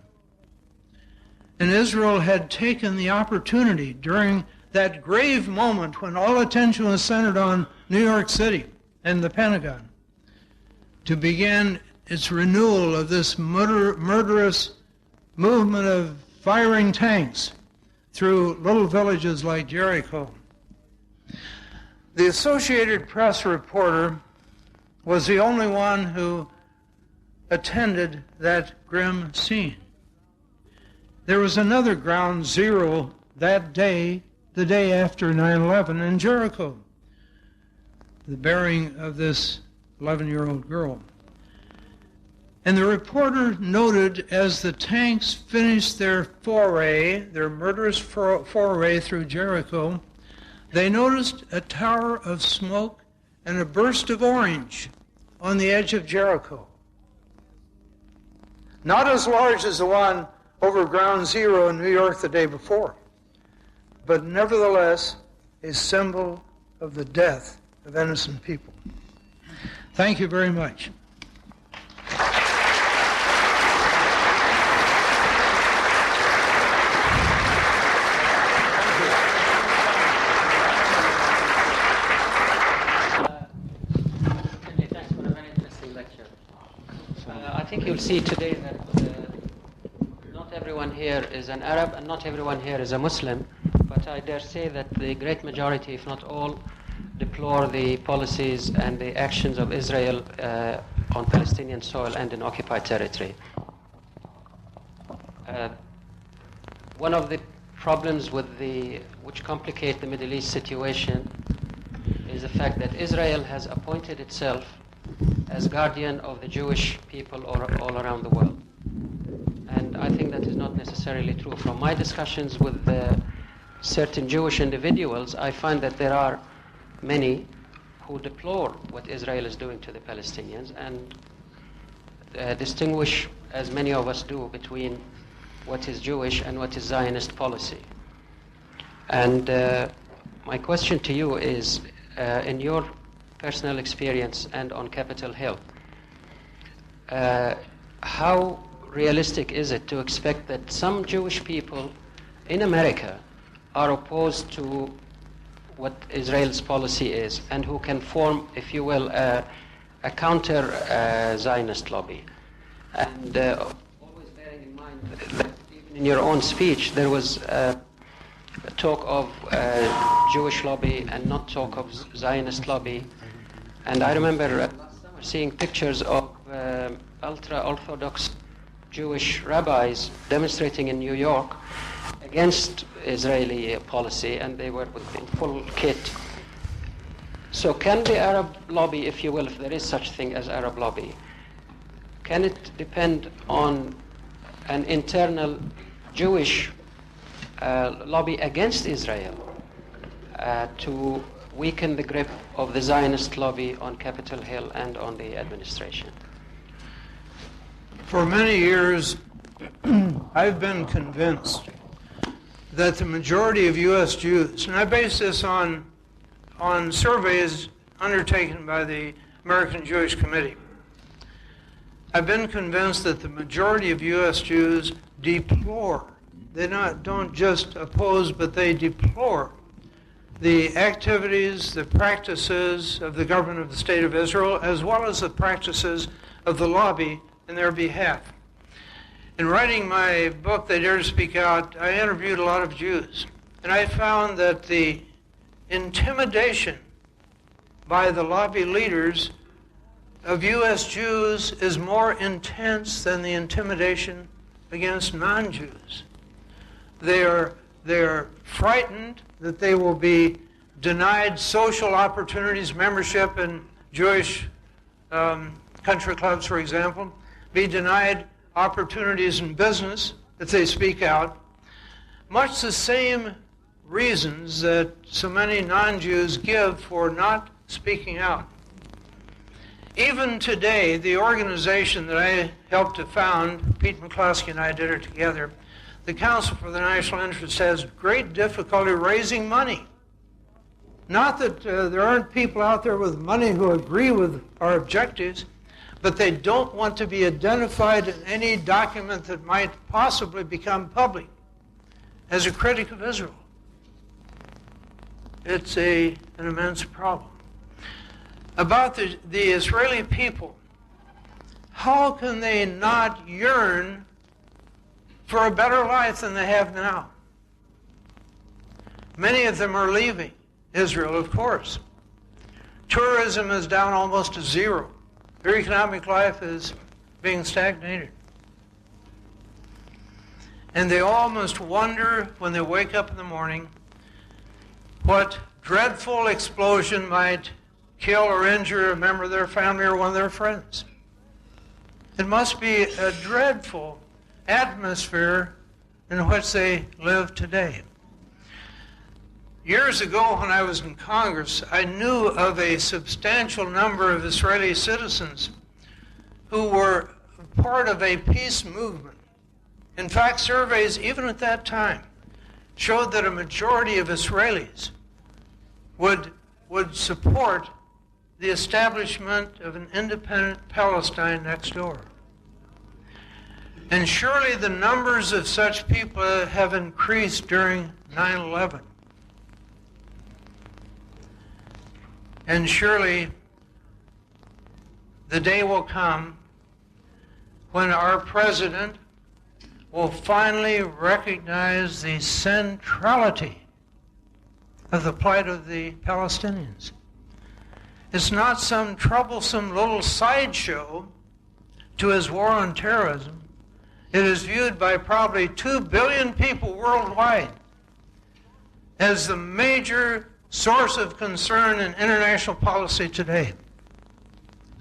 And Israel had taken the opportunity during that grave moment when all attention was centered on New York City and the Pentagon to begin its renewal of this murderous movement of firing tanks through little villages like Jericho. The Associated Press reporter was the only one who attended that grim scene. There was another Ground Zero that day, the day after 9/11 in Jericho, the burying of this 11-year-old girl. And the reporter noted as the tanks finished their murderous foray through Jericho, they noticed a tower of smoke and a burst of orange on the edge of Jericho. Not as large as the one over Ground Zero in New York the day before, but nevertheless a symbol of the death of innocent people. Thank you very much.
I think you'll see today that not everyone here is an Arab and not everyone here is a Muslim, but I dare say that the great majority, if not all, deplore the policies and the actions of Israel on Palestinian soil and in occupied territory. One of the problems which complicate the Middle East situation is the fact that Israel has appointed itself as guardian of the Jewish people all around the world. And I think that is not necessarily true. From my discussions with certain Jewish individuals, I find that there are many who deplore what Israel is doing to the Palestinians and distinguish, as many of us do, between what is Jewish and what is Zionist policy. And my question to you is, in your personal experience and on Capitol Hill, how realistic is it to expect that some Jewish people in America are opposed to what Israel's policy is and who can form, if you will, a counter-Zionist lobby? And always bearing in mind that even in your own speech there was talk of Jewish lobby and not talk of Zionist lobby. And I remember last summer seeing pictures of ultra-Orthodox Jewish rabbis demonstrating in New York against Israeli policy, and they were in full kit. So can the Arab lobby, if you will, if there is such thing as Arab lobby, can it depend on an internal Jewish lobby against Israel to weaken the grip of the Zionist lobby on Capitol Hill and on the administration?
For many years, I've been convinced that the majority of U.S. Jews, and I base this on surveys undertaken by the American Jewish Committee, I've been convinced that the majority of U.S. Jews deplore, they don't just oppose, but they deplore the activities, the practices of the government of the State of Israel, as well as the practices of the lobby in their behalf. In writing my book, They Dare to Speak Out, I interviewed a lot of Jews, and I found that the intimidation by the lobby leaders of U.S. Jews is more intense than the intimidation against non-Jews. They are frightened that they will be denied social opportunities, membership in Jewish country clubs, for example, be denied opportunities in business if they speak out. Much the same reasons that so many non-Jews give for not speaking out. Even today, the organization that I helped to found, Pete McCloskey and I did it together, the Council for the National Interest, has great difficulty raising money. Not that there aren't people out there with money who agree with our objectives, but they don't want to be identified in any document that might possibly become public as a critic of Israel. It's an immense problem. About the Israeli people, how can they not yearn for a better life than they have now? Many of them are leaving Israel, of course. Tourism is down almost to zero. Their economic life is being stagnated. And they almost wonder when they wake up in the morning what dreadful explosion might kill or injure a member of their family or one of their friends. It must be a dreadful atmosphere in which they live today. Years ago, when I was in Congress, I knew of a substantial number of Israeli citizens who were part of a peace movement. In fact, surveys, even at that time, showed that a majority of Israelis would support the establishment of an independent Palestine next door. And surely the numbers of such people have increased during 9/11. And surely the day will come when our president will finally recognize the centrality of the plight of the Palestinians. It's not some troublesome little sideshow to his war on terrorism. It is viewed by probably 2 billion people worldwide as the major source of concern in international policy today.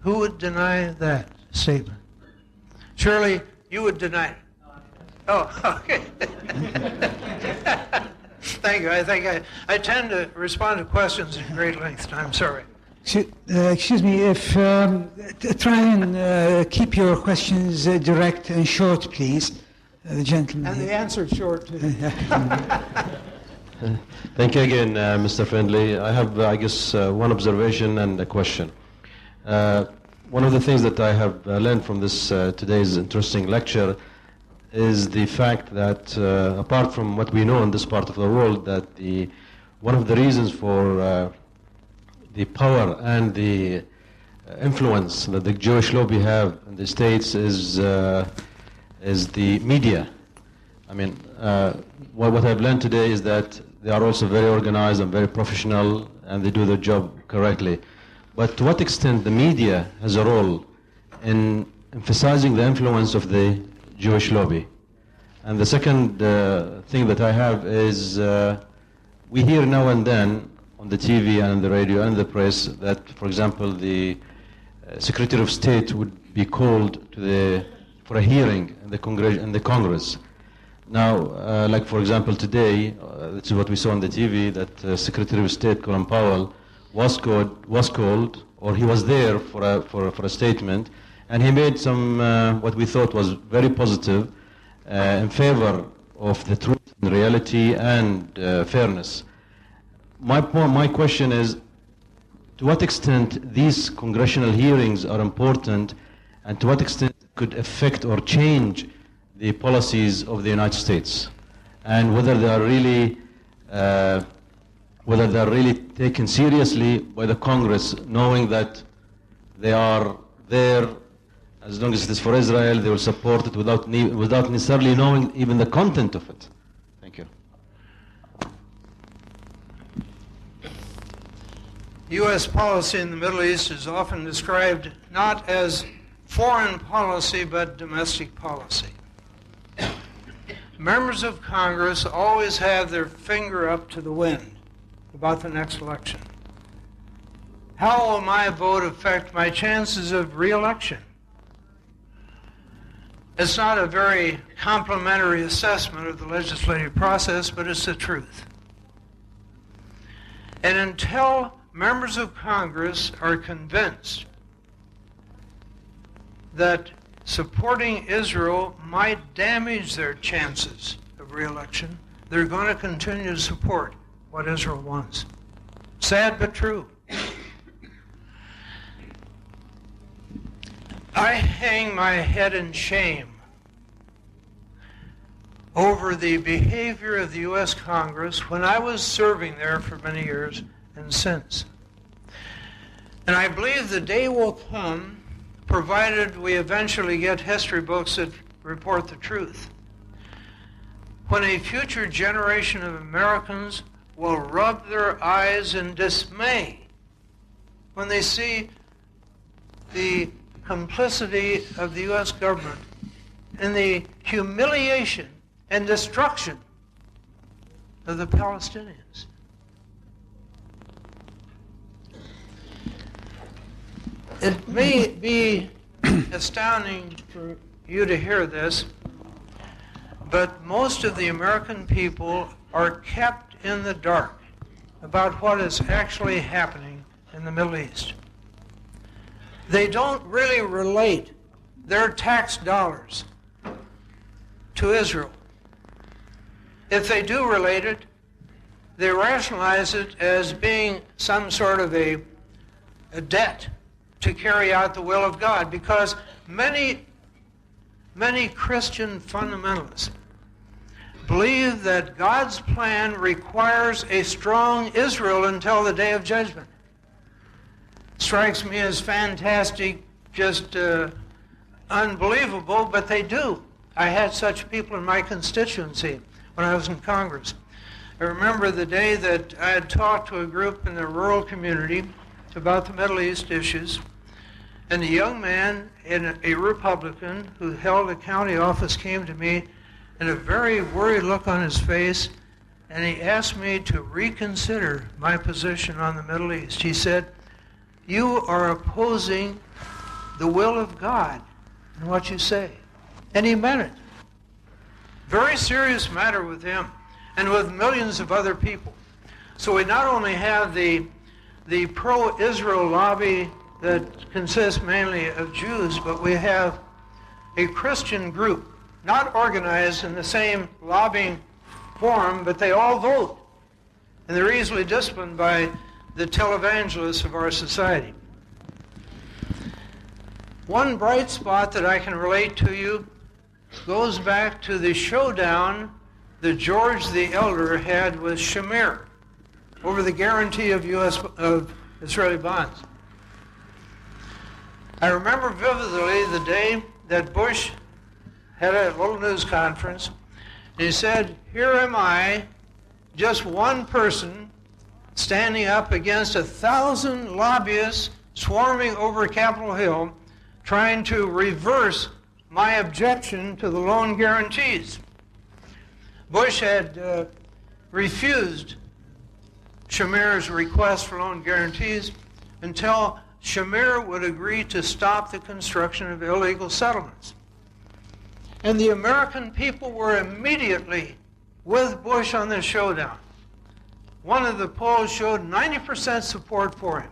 Who would deny that statement? Surely you would deny it. Oh, okay. Thank you. I think I tend to respond to questions at great length. I'm sorry.
Excuse me, if try and keep your questions direct and short, please. The gentleman.
And the answer short, too.
Thank you again, Mr. Findley. I have, I guess, one observation and a question. One of the things that I have learned from this today's interesting lecture is the fact that, apart from what we know in this part of the world, that one of the reasons for the power and the influence that the Jewish lobby have in the States is the media. I mean, what I've learned today is that they are also very organized and very professional, and they do their job correctly. But to what extent the media has a role in emphasizing the influence of the Jewish lobby? And the second thing that I have is we hear now and then on the TV and the radio and the press that, for example, the Secretary of State would be called for a hearing in the Congress. Now, like for example today, this is what we saw on the TV, that Secretary of State Colin Powell was called, or he was there for a statement, and he made some what we thought was very positive in favor of the truth and reality and fairness. My question is, to what extent these congressional hearings are important, and to what extent could affect or change the policies of the United States, and whether they are really taken seriously by the Congress, knowing that they are there as long as it is for Israel, they will support it without necessarily knowing even the content of it. Thank you.
U.S. policy in the Middle East is often described not as foreign policy, but domestic policy. Members of Congress always have their finger up to the wind about the next election. How will my vote affect my chances of re-election? It's not a very complimentary assessment of the legislative process, but it's the truth. And until members of Congress are convinced that supporting Israel might damage their chances of re-election, they're going to continue to support what Israel wants. Sad but true. I hang my head in shame over the behavior of the U.S. Congress when I was serving there for many years and since. And I believe the day will come, provided we eventually get history books that report the truth, when a future generation of Americans will rub their eyes in dismay when they see the complicity of the U.S. government in the humiliation and destruction of the Palestinians. It may be astounding for you to hear this, but most of the American people are kept in the dark about what is actually happening in the Middle East. They don't really relate their tax dollars to Israel. If they do relate it, they rationalize it as being some sort of a debt to carry out the will of God, because many Christian fundamentalists believe that God's plan requires a strong Israel until the day of judgment. Strikes me as fantastic, just unbelievable, but they do. I had such people in my constituency when I was in Congress. I remember the day that I had talked to a group in the rural community about the Middle East issues, and a young man, a Republican who held a county office, came to me and a very worried look on his face, and he asked me to reconsider my position on the Middle East. He said, "You are opposing the will of God in what you say." And he meant it. Very serious matter with him and with millions of other people. So we not only have the pro-Israel lobby that consists mainly of Jews, but we have a Christian group, not organized in the same lobbying forum, but they all vote. And they're easily disciplined by the televangelists of our society. One bright spot that I can relate to you goes back to the showdown that George the Elder had with Shamir over the guarantee of Israeli bonds. I remember vividly the day that Bush had a little news conference, and he said, "Here am I, just one person, standing up against 1,000 lobbyists swarming over Capitol Hill, trying to reverse my objection to the loan guarantees." Bush had refused Shamir's request for loan guarantees until Shamir would agree to stop the construction of illegal settlements. And the American people were immediately with Bush on this showdown. One of the polls showed 90% support for him.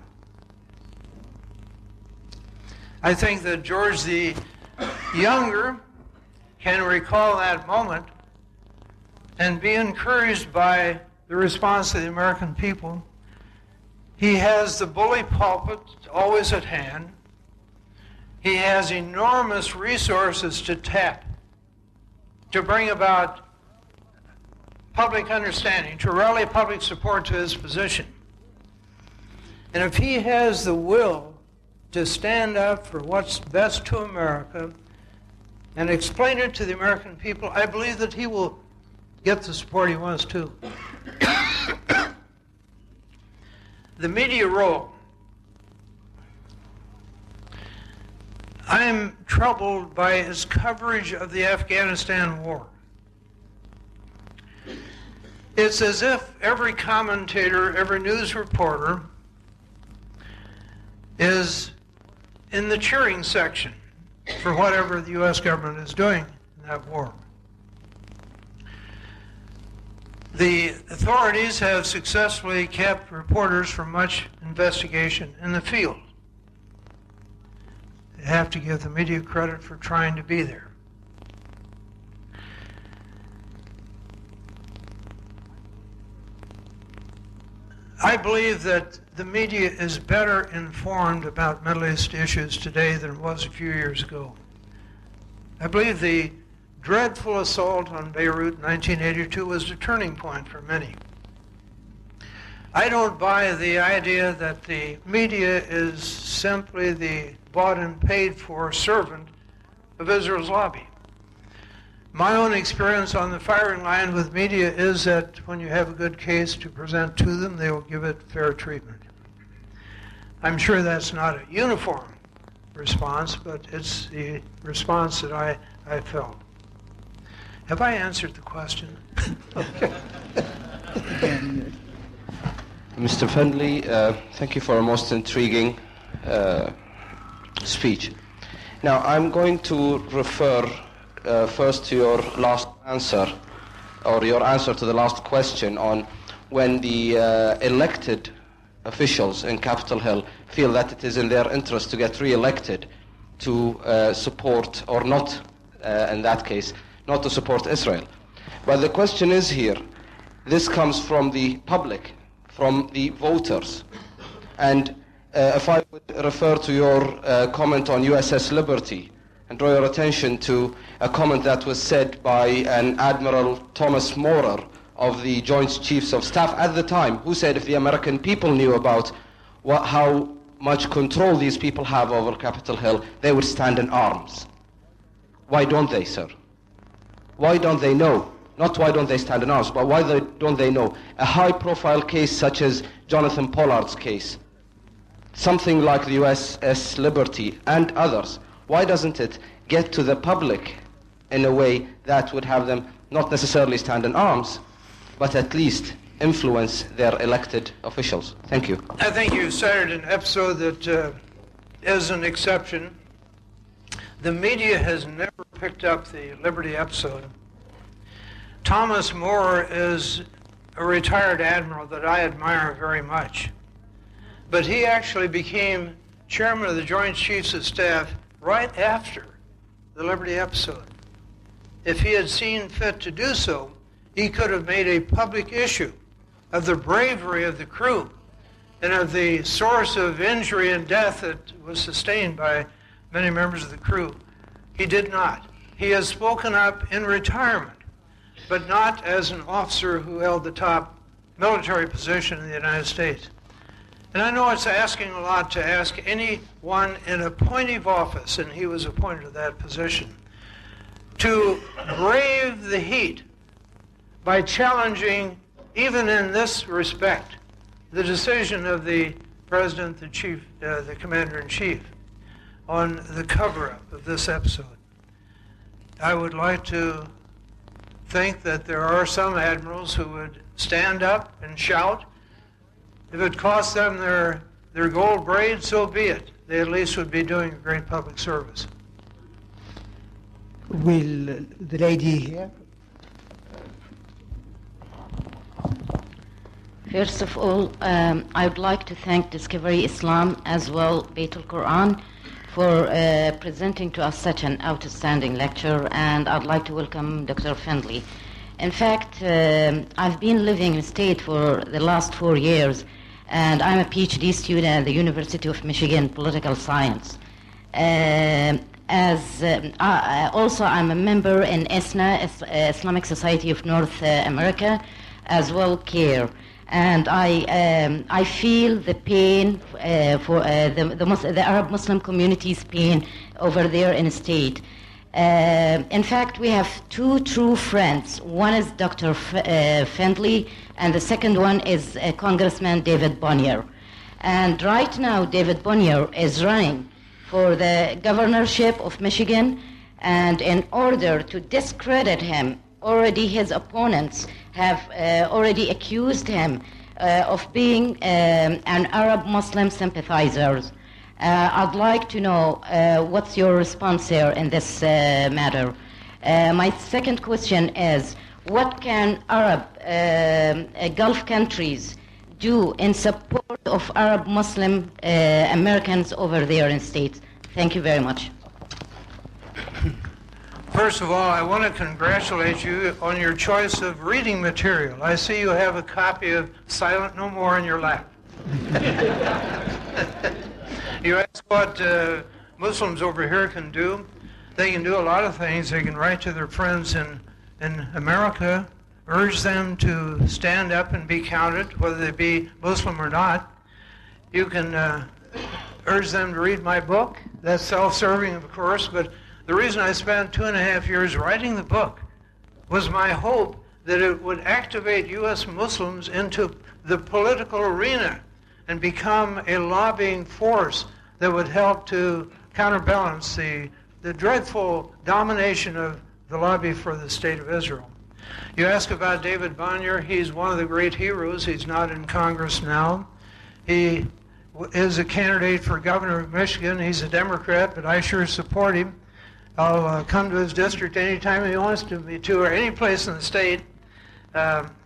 I think that George the Younger can recall that moment and be encouraged by the response of the American people. He has the bully pulpit always at hand. He has enormous resources to tap to bring about public understanding, to rally public support to his position. And if he has the will to stand up for what's best to America and explain it to the American people, I believe that he will get the support he wants to. The media role. I am troubled by its coverage of the Afghanistan war. It's as if every commentator, every news reporter is in the cheering section for whatever the U.S. government is doing in that war. The authorities have successfully kept reporters from much investigation in the field. They have to give the media credit for trying to be there. I believe that the media is better informed about Middle East issues today than it was a few years ago. I believe the dreadful assault on Beirut in 1982 was a turning point for many. I don't buy the idea that the media is simply the bought and paid for servant of Israel's lobby. My own experience on the firing line with media is that when you have a good case to present to them, they will give it fair treatment. I'm sure that's not a uniform response, but it's the response that I felt. Have I answered the question? Okay.
Mr. Findley, thank you for a most intriguing speech. Now, I'm going to refer first to your last answer, or your answer to the last question on when the elected officials in Capitol Hill feel that it is in their interest to get re-elected to support, or not, in that case, not to support Israel. But the question is here, this comes from the public, from the voters. And if I would refer to your comment on USS Liberty and draw your attention to a comment that was said by an Admiral Thomas Maurer of the Joint Chiefs of Staff at the time, who said if the American people knew about how much control these people have over Capitol Hill, they would stand in arms. Why don't they, sir? Why don't they know? Not why don't they stand in arms, but why don't they know? A high-profile case such as Jonathan Pollard's case, something like the USS Liberty and others, why doesn't it get to the public in a way that would have them not necessarily stand in arms, but at least influence their elected officials? Thank you.
I think you cited an episode that is an exception. The media has never picked up the Liberty episode. Thomas More is a retired admiral that I admire very much. But he actually became chairman of the Joint Chiefs of Staff right after the Liberty episode. If he had seen fit to do so, he could have made a public issue of the bravery of the crew and of the source of injury and death that was sustained by many members of the crew. He did not. He has spoken up in retirement, but not as an officer who held the top military position in the United States. And I know it's asking a lot to ask anyone in appointive office, and he was appointed to that position, to brave the heat by challenging, even in this respect, the decision of the President, the Commander-in-Chief, on the cover-up of this episode. I would like to think that there are some admirals who would stand up and shout. If it cost them their gold braid, so be it. They at least would be doing a great public service.
Will the lady here?
First of all, I would like to thank Discovery Islam as well, Beit al-Quran, for presenting to us such an outstanding lecture, and I'd like to welcome Dr. Findley. In fact, I've been living in the state for the last 4 years, and I'm a PhD student at the University of Michigan, political science. Also, I'm a member in ISNA, Islamic Society of North America, as well CARE. And I feel the pain for the Arab Muslim community's pain over there in the state. In fact, we have two true friends. One is Dr. Findley, and the second one is Congressman David Bonnier. And right now, David Bonnier is running for the governorship of Michigan, and in order to discredit him, already his opponents have already accused him of being an Arab Muslim sympathizer. I'd like to know what's your response here in this matter. My second question is, what can Arab Gulf countries do in support of Arab Muslim Americans over there in states? Thank you very much.
First of all, I want to congratulate you on your choice of reading material. I see you have a copy of Silent No More in your lap. You ask what Muslims over here can do. They can do a lot of things. They can write to their friends in America, urge them to stand up and be counted, whether they be Muslim or not. You can urge them to read my book. That's self-serving, of course, but the reason I spent 2.5 years writing the book was my hope that it would activate U.S. Muslims into the political arena and become a lobbying force that would help to counterbalance the dreadful domination of the lobby for the State of Israel. You ask about David Bonnier. He's one of the great heroes. He's not in Congress now. He is a candidate for governor of Michigan. He's a Democrat, but I sure support him. I'll come to his district anytime he wants me to, or any place in the state.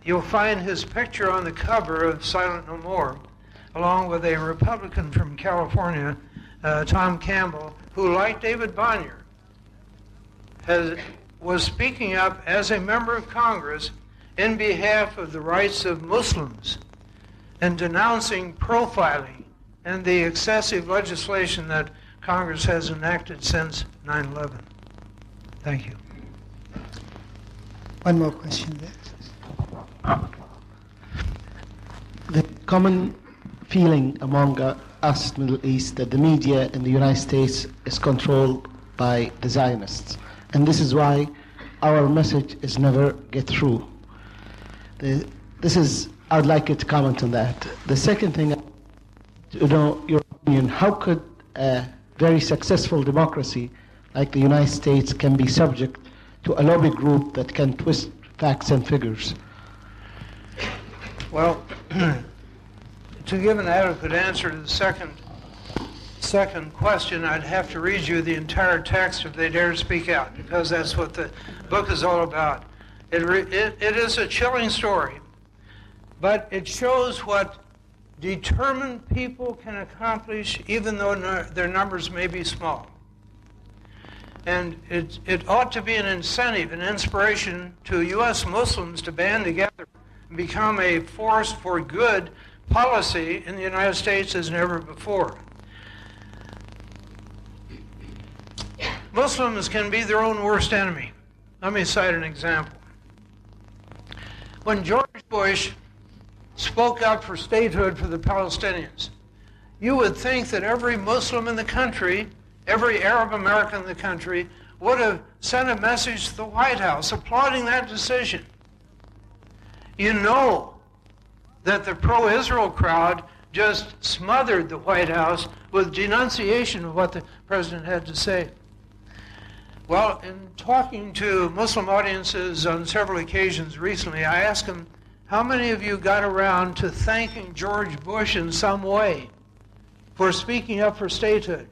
You'll find his picture on the cover of Silent No More, along with a Republican from California, Tom Campbell, who, like David Bonnier, was speaking up as a member of Congress in behalf of the rights of Muslims and denouncing profiling and the excessive legislation that Congress has enacted since 9/11. Thank you.
One more question there.
The common feeling among us in the Middle East that the media in the United States is controlled by the Zionists. And this is why our message is never get through. I'd like you to comment on that. The second thing, your opinion, how could a very successful democracy like the United States can be subject to a lobby group that can twist facts and figures?
Well, to give an adequate answer to the second question, I'd have to read you the entire text if they dare to speak out, because that's what the book is all about. It is a chilling story, but it shows what determined people can accomplish, even though their numbers may be small. And it ought to be an incentive, an inspiration to U.S. Muslims to band together and become a force for good policy in the United States as never before. Muslims can be their own worst enemy. Let me cite an example. When George Bush spoke up for statehood for the Palestinians, you would think that every Muslim in the country, every Arab American in the country, would have sent a message to the White House applauding that decision. You know that the pro-Israel crowd just smothered the White House with denunciation of what the president had to say. Well, in talking to Muslim audiences on several occasions recently, I asked them, how many of you got around to thanking George Bush in some way for speaking up for statehood?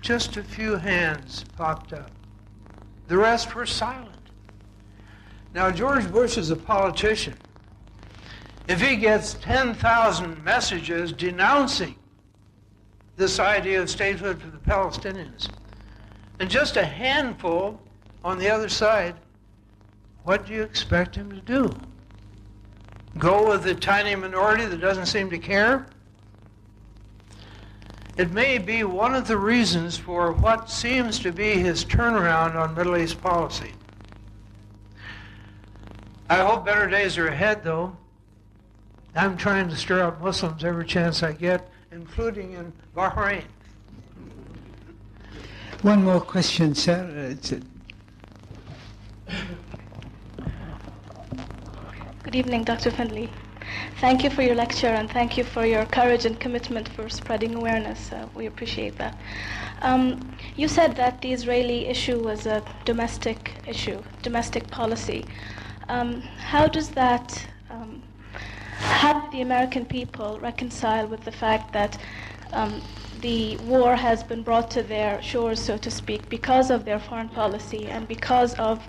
Just a few hands popped up. The rest were silent. Now, George Bush is a politician. If he gets 10,000 messages denouncing this idea of statehood for the Palestinians, and just a handful on the other side, what do you expect him to do? Go with the tiny minority that doesn't seem to care? It may be one of the reasons for what seems to be his turnaround on Middle East policy. I hope better days are ahead, though. I'm trying to stir up Muslims every chance I get, including in Bahrain.
One more question, sir.
Good evening, Dr. Findley. Thank you for your lecture, and thank you for your courage and commitment for spreading awareness. We appreciate that. You said that the Israeli issue was a domestic issue, domestic policy. How does that, how do the American people reconcile with the fact that the war has been brought to their shores, so to speak, because of their foreign policy and because of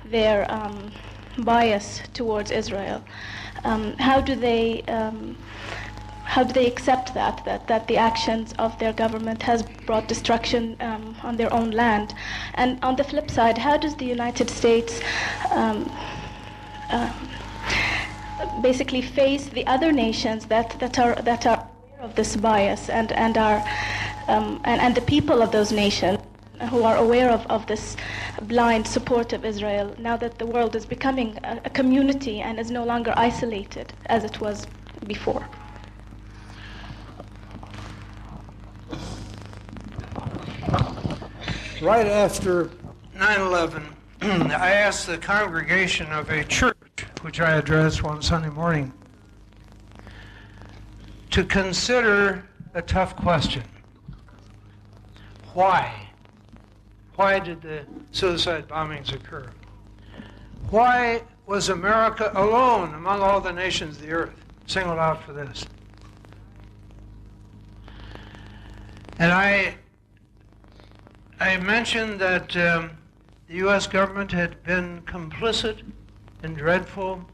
their bias towards Israel? How do they accept that the actions of their government has brought destruction on their own land? And on the flip side, how does the United States basically face the other nations that are aware of this bias and the people of those nations who are aware of this blind support of Israel, now that the world is becoming a community and is no longer isolated as it was before?
Right after 9/11, I asked the congregation of a church, which I addressed one Sunday morning, to consider a tough question. Why? Why did the suicide bombings occur? Why was America alone among all the nations of the earth singled out for this? And I mentioned that the U.S. government had been complicit in dreadful,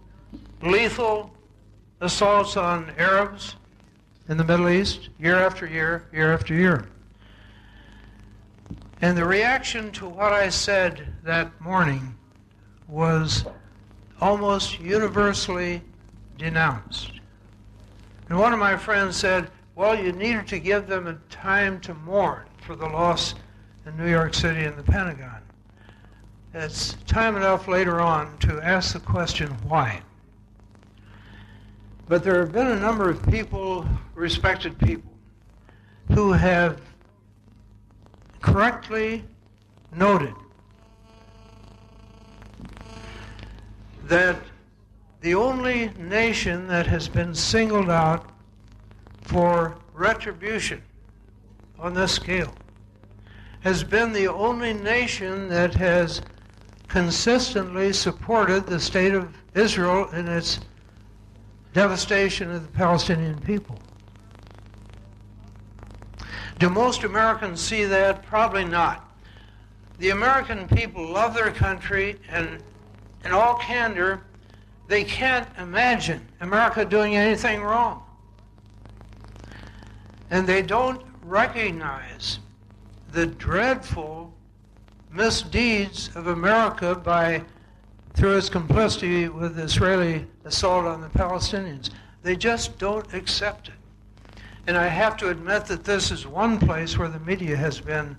lethal assaults on Arabs in the Middle East, year after year, year after year. And the reaction to what I said that morning was almost universally denounced. And one of my friends said, well, you needed to give them a time to mourn for the loss in New York City and the Pentagon. It's time enough later on to ask the question, why? But there have been a number of people, respected people, who have correctly noted that the only nation that has been singled out for retribution on this scale has been the only nation that has consistently supported the state of Israel in its devastation of the Palestinian people. Do most Americans see that? Probably not. The American people love their country, and in all candor, they can't imagine America doing anything wrong. And they don't recognize the dreadful misdeeds of America through its complicity with the Israeli assault on the Palestinians. They just don't accept it. And I have to admit that this is one place where the media has been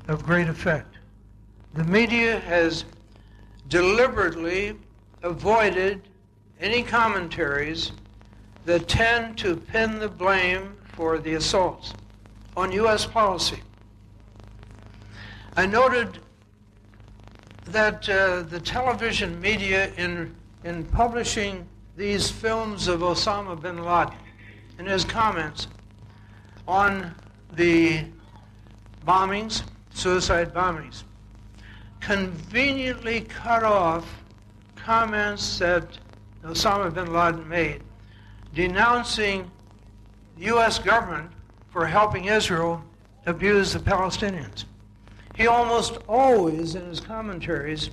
of great effect. The media has deliberately avoided any commentaries that tend to pin the blame for the assaults on U.S. policy. I noted that the television media, in publishing these films of Osama bin Laden, in his comments on the bombings, suicide bombings, conveniently cut off comments that Osama bin Laden made denouncing the U.S. government for helping Israel abuse the Palestinians. He almost always, in his commentaries,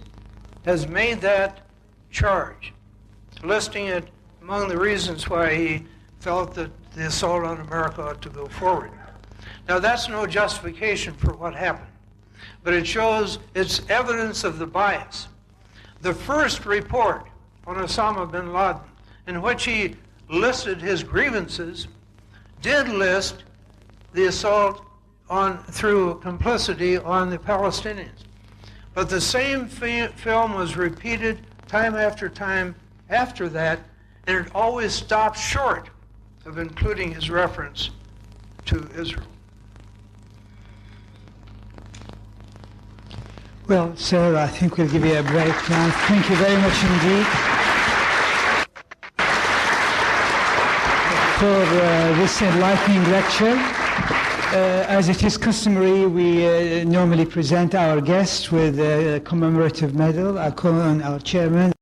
has made that charge, listing it among the reasons why he felt that the assault on America ought to go forward. Now, that's no justification for what happened, but it shows it's evidence of the bias. The first report on Osama bin Laden, in which he listed his grievances, did list the assault through complicity on the Palestinians. But the same film was repeated time after time after that, and it always stopped short of including his reference to Israel.
Well, sir, I think we'll give you a break now. Thank you very much indeed for this enlightening lecture. As it is customary, we normally present our guests with a commemorative medal. I call on our chairman.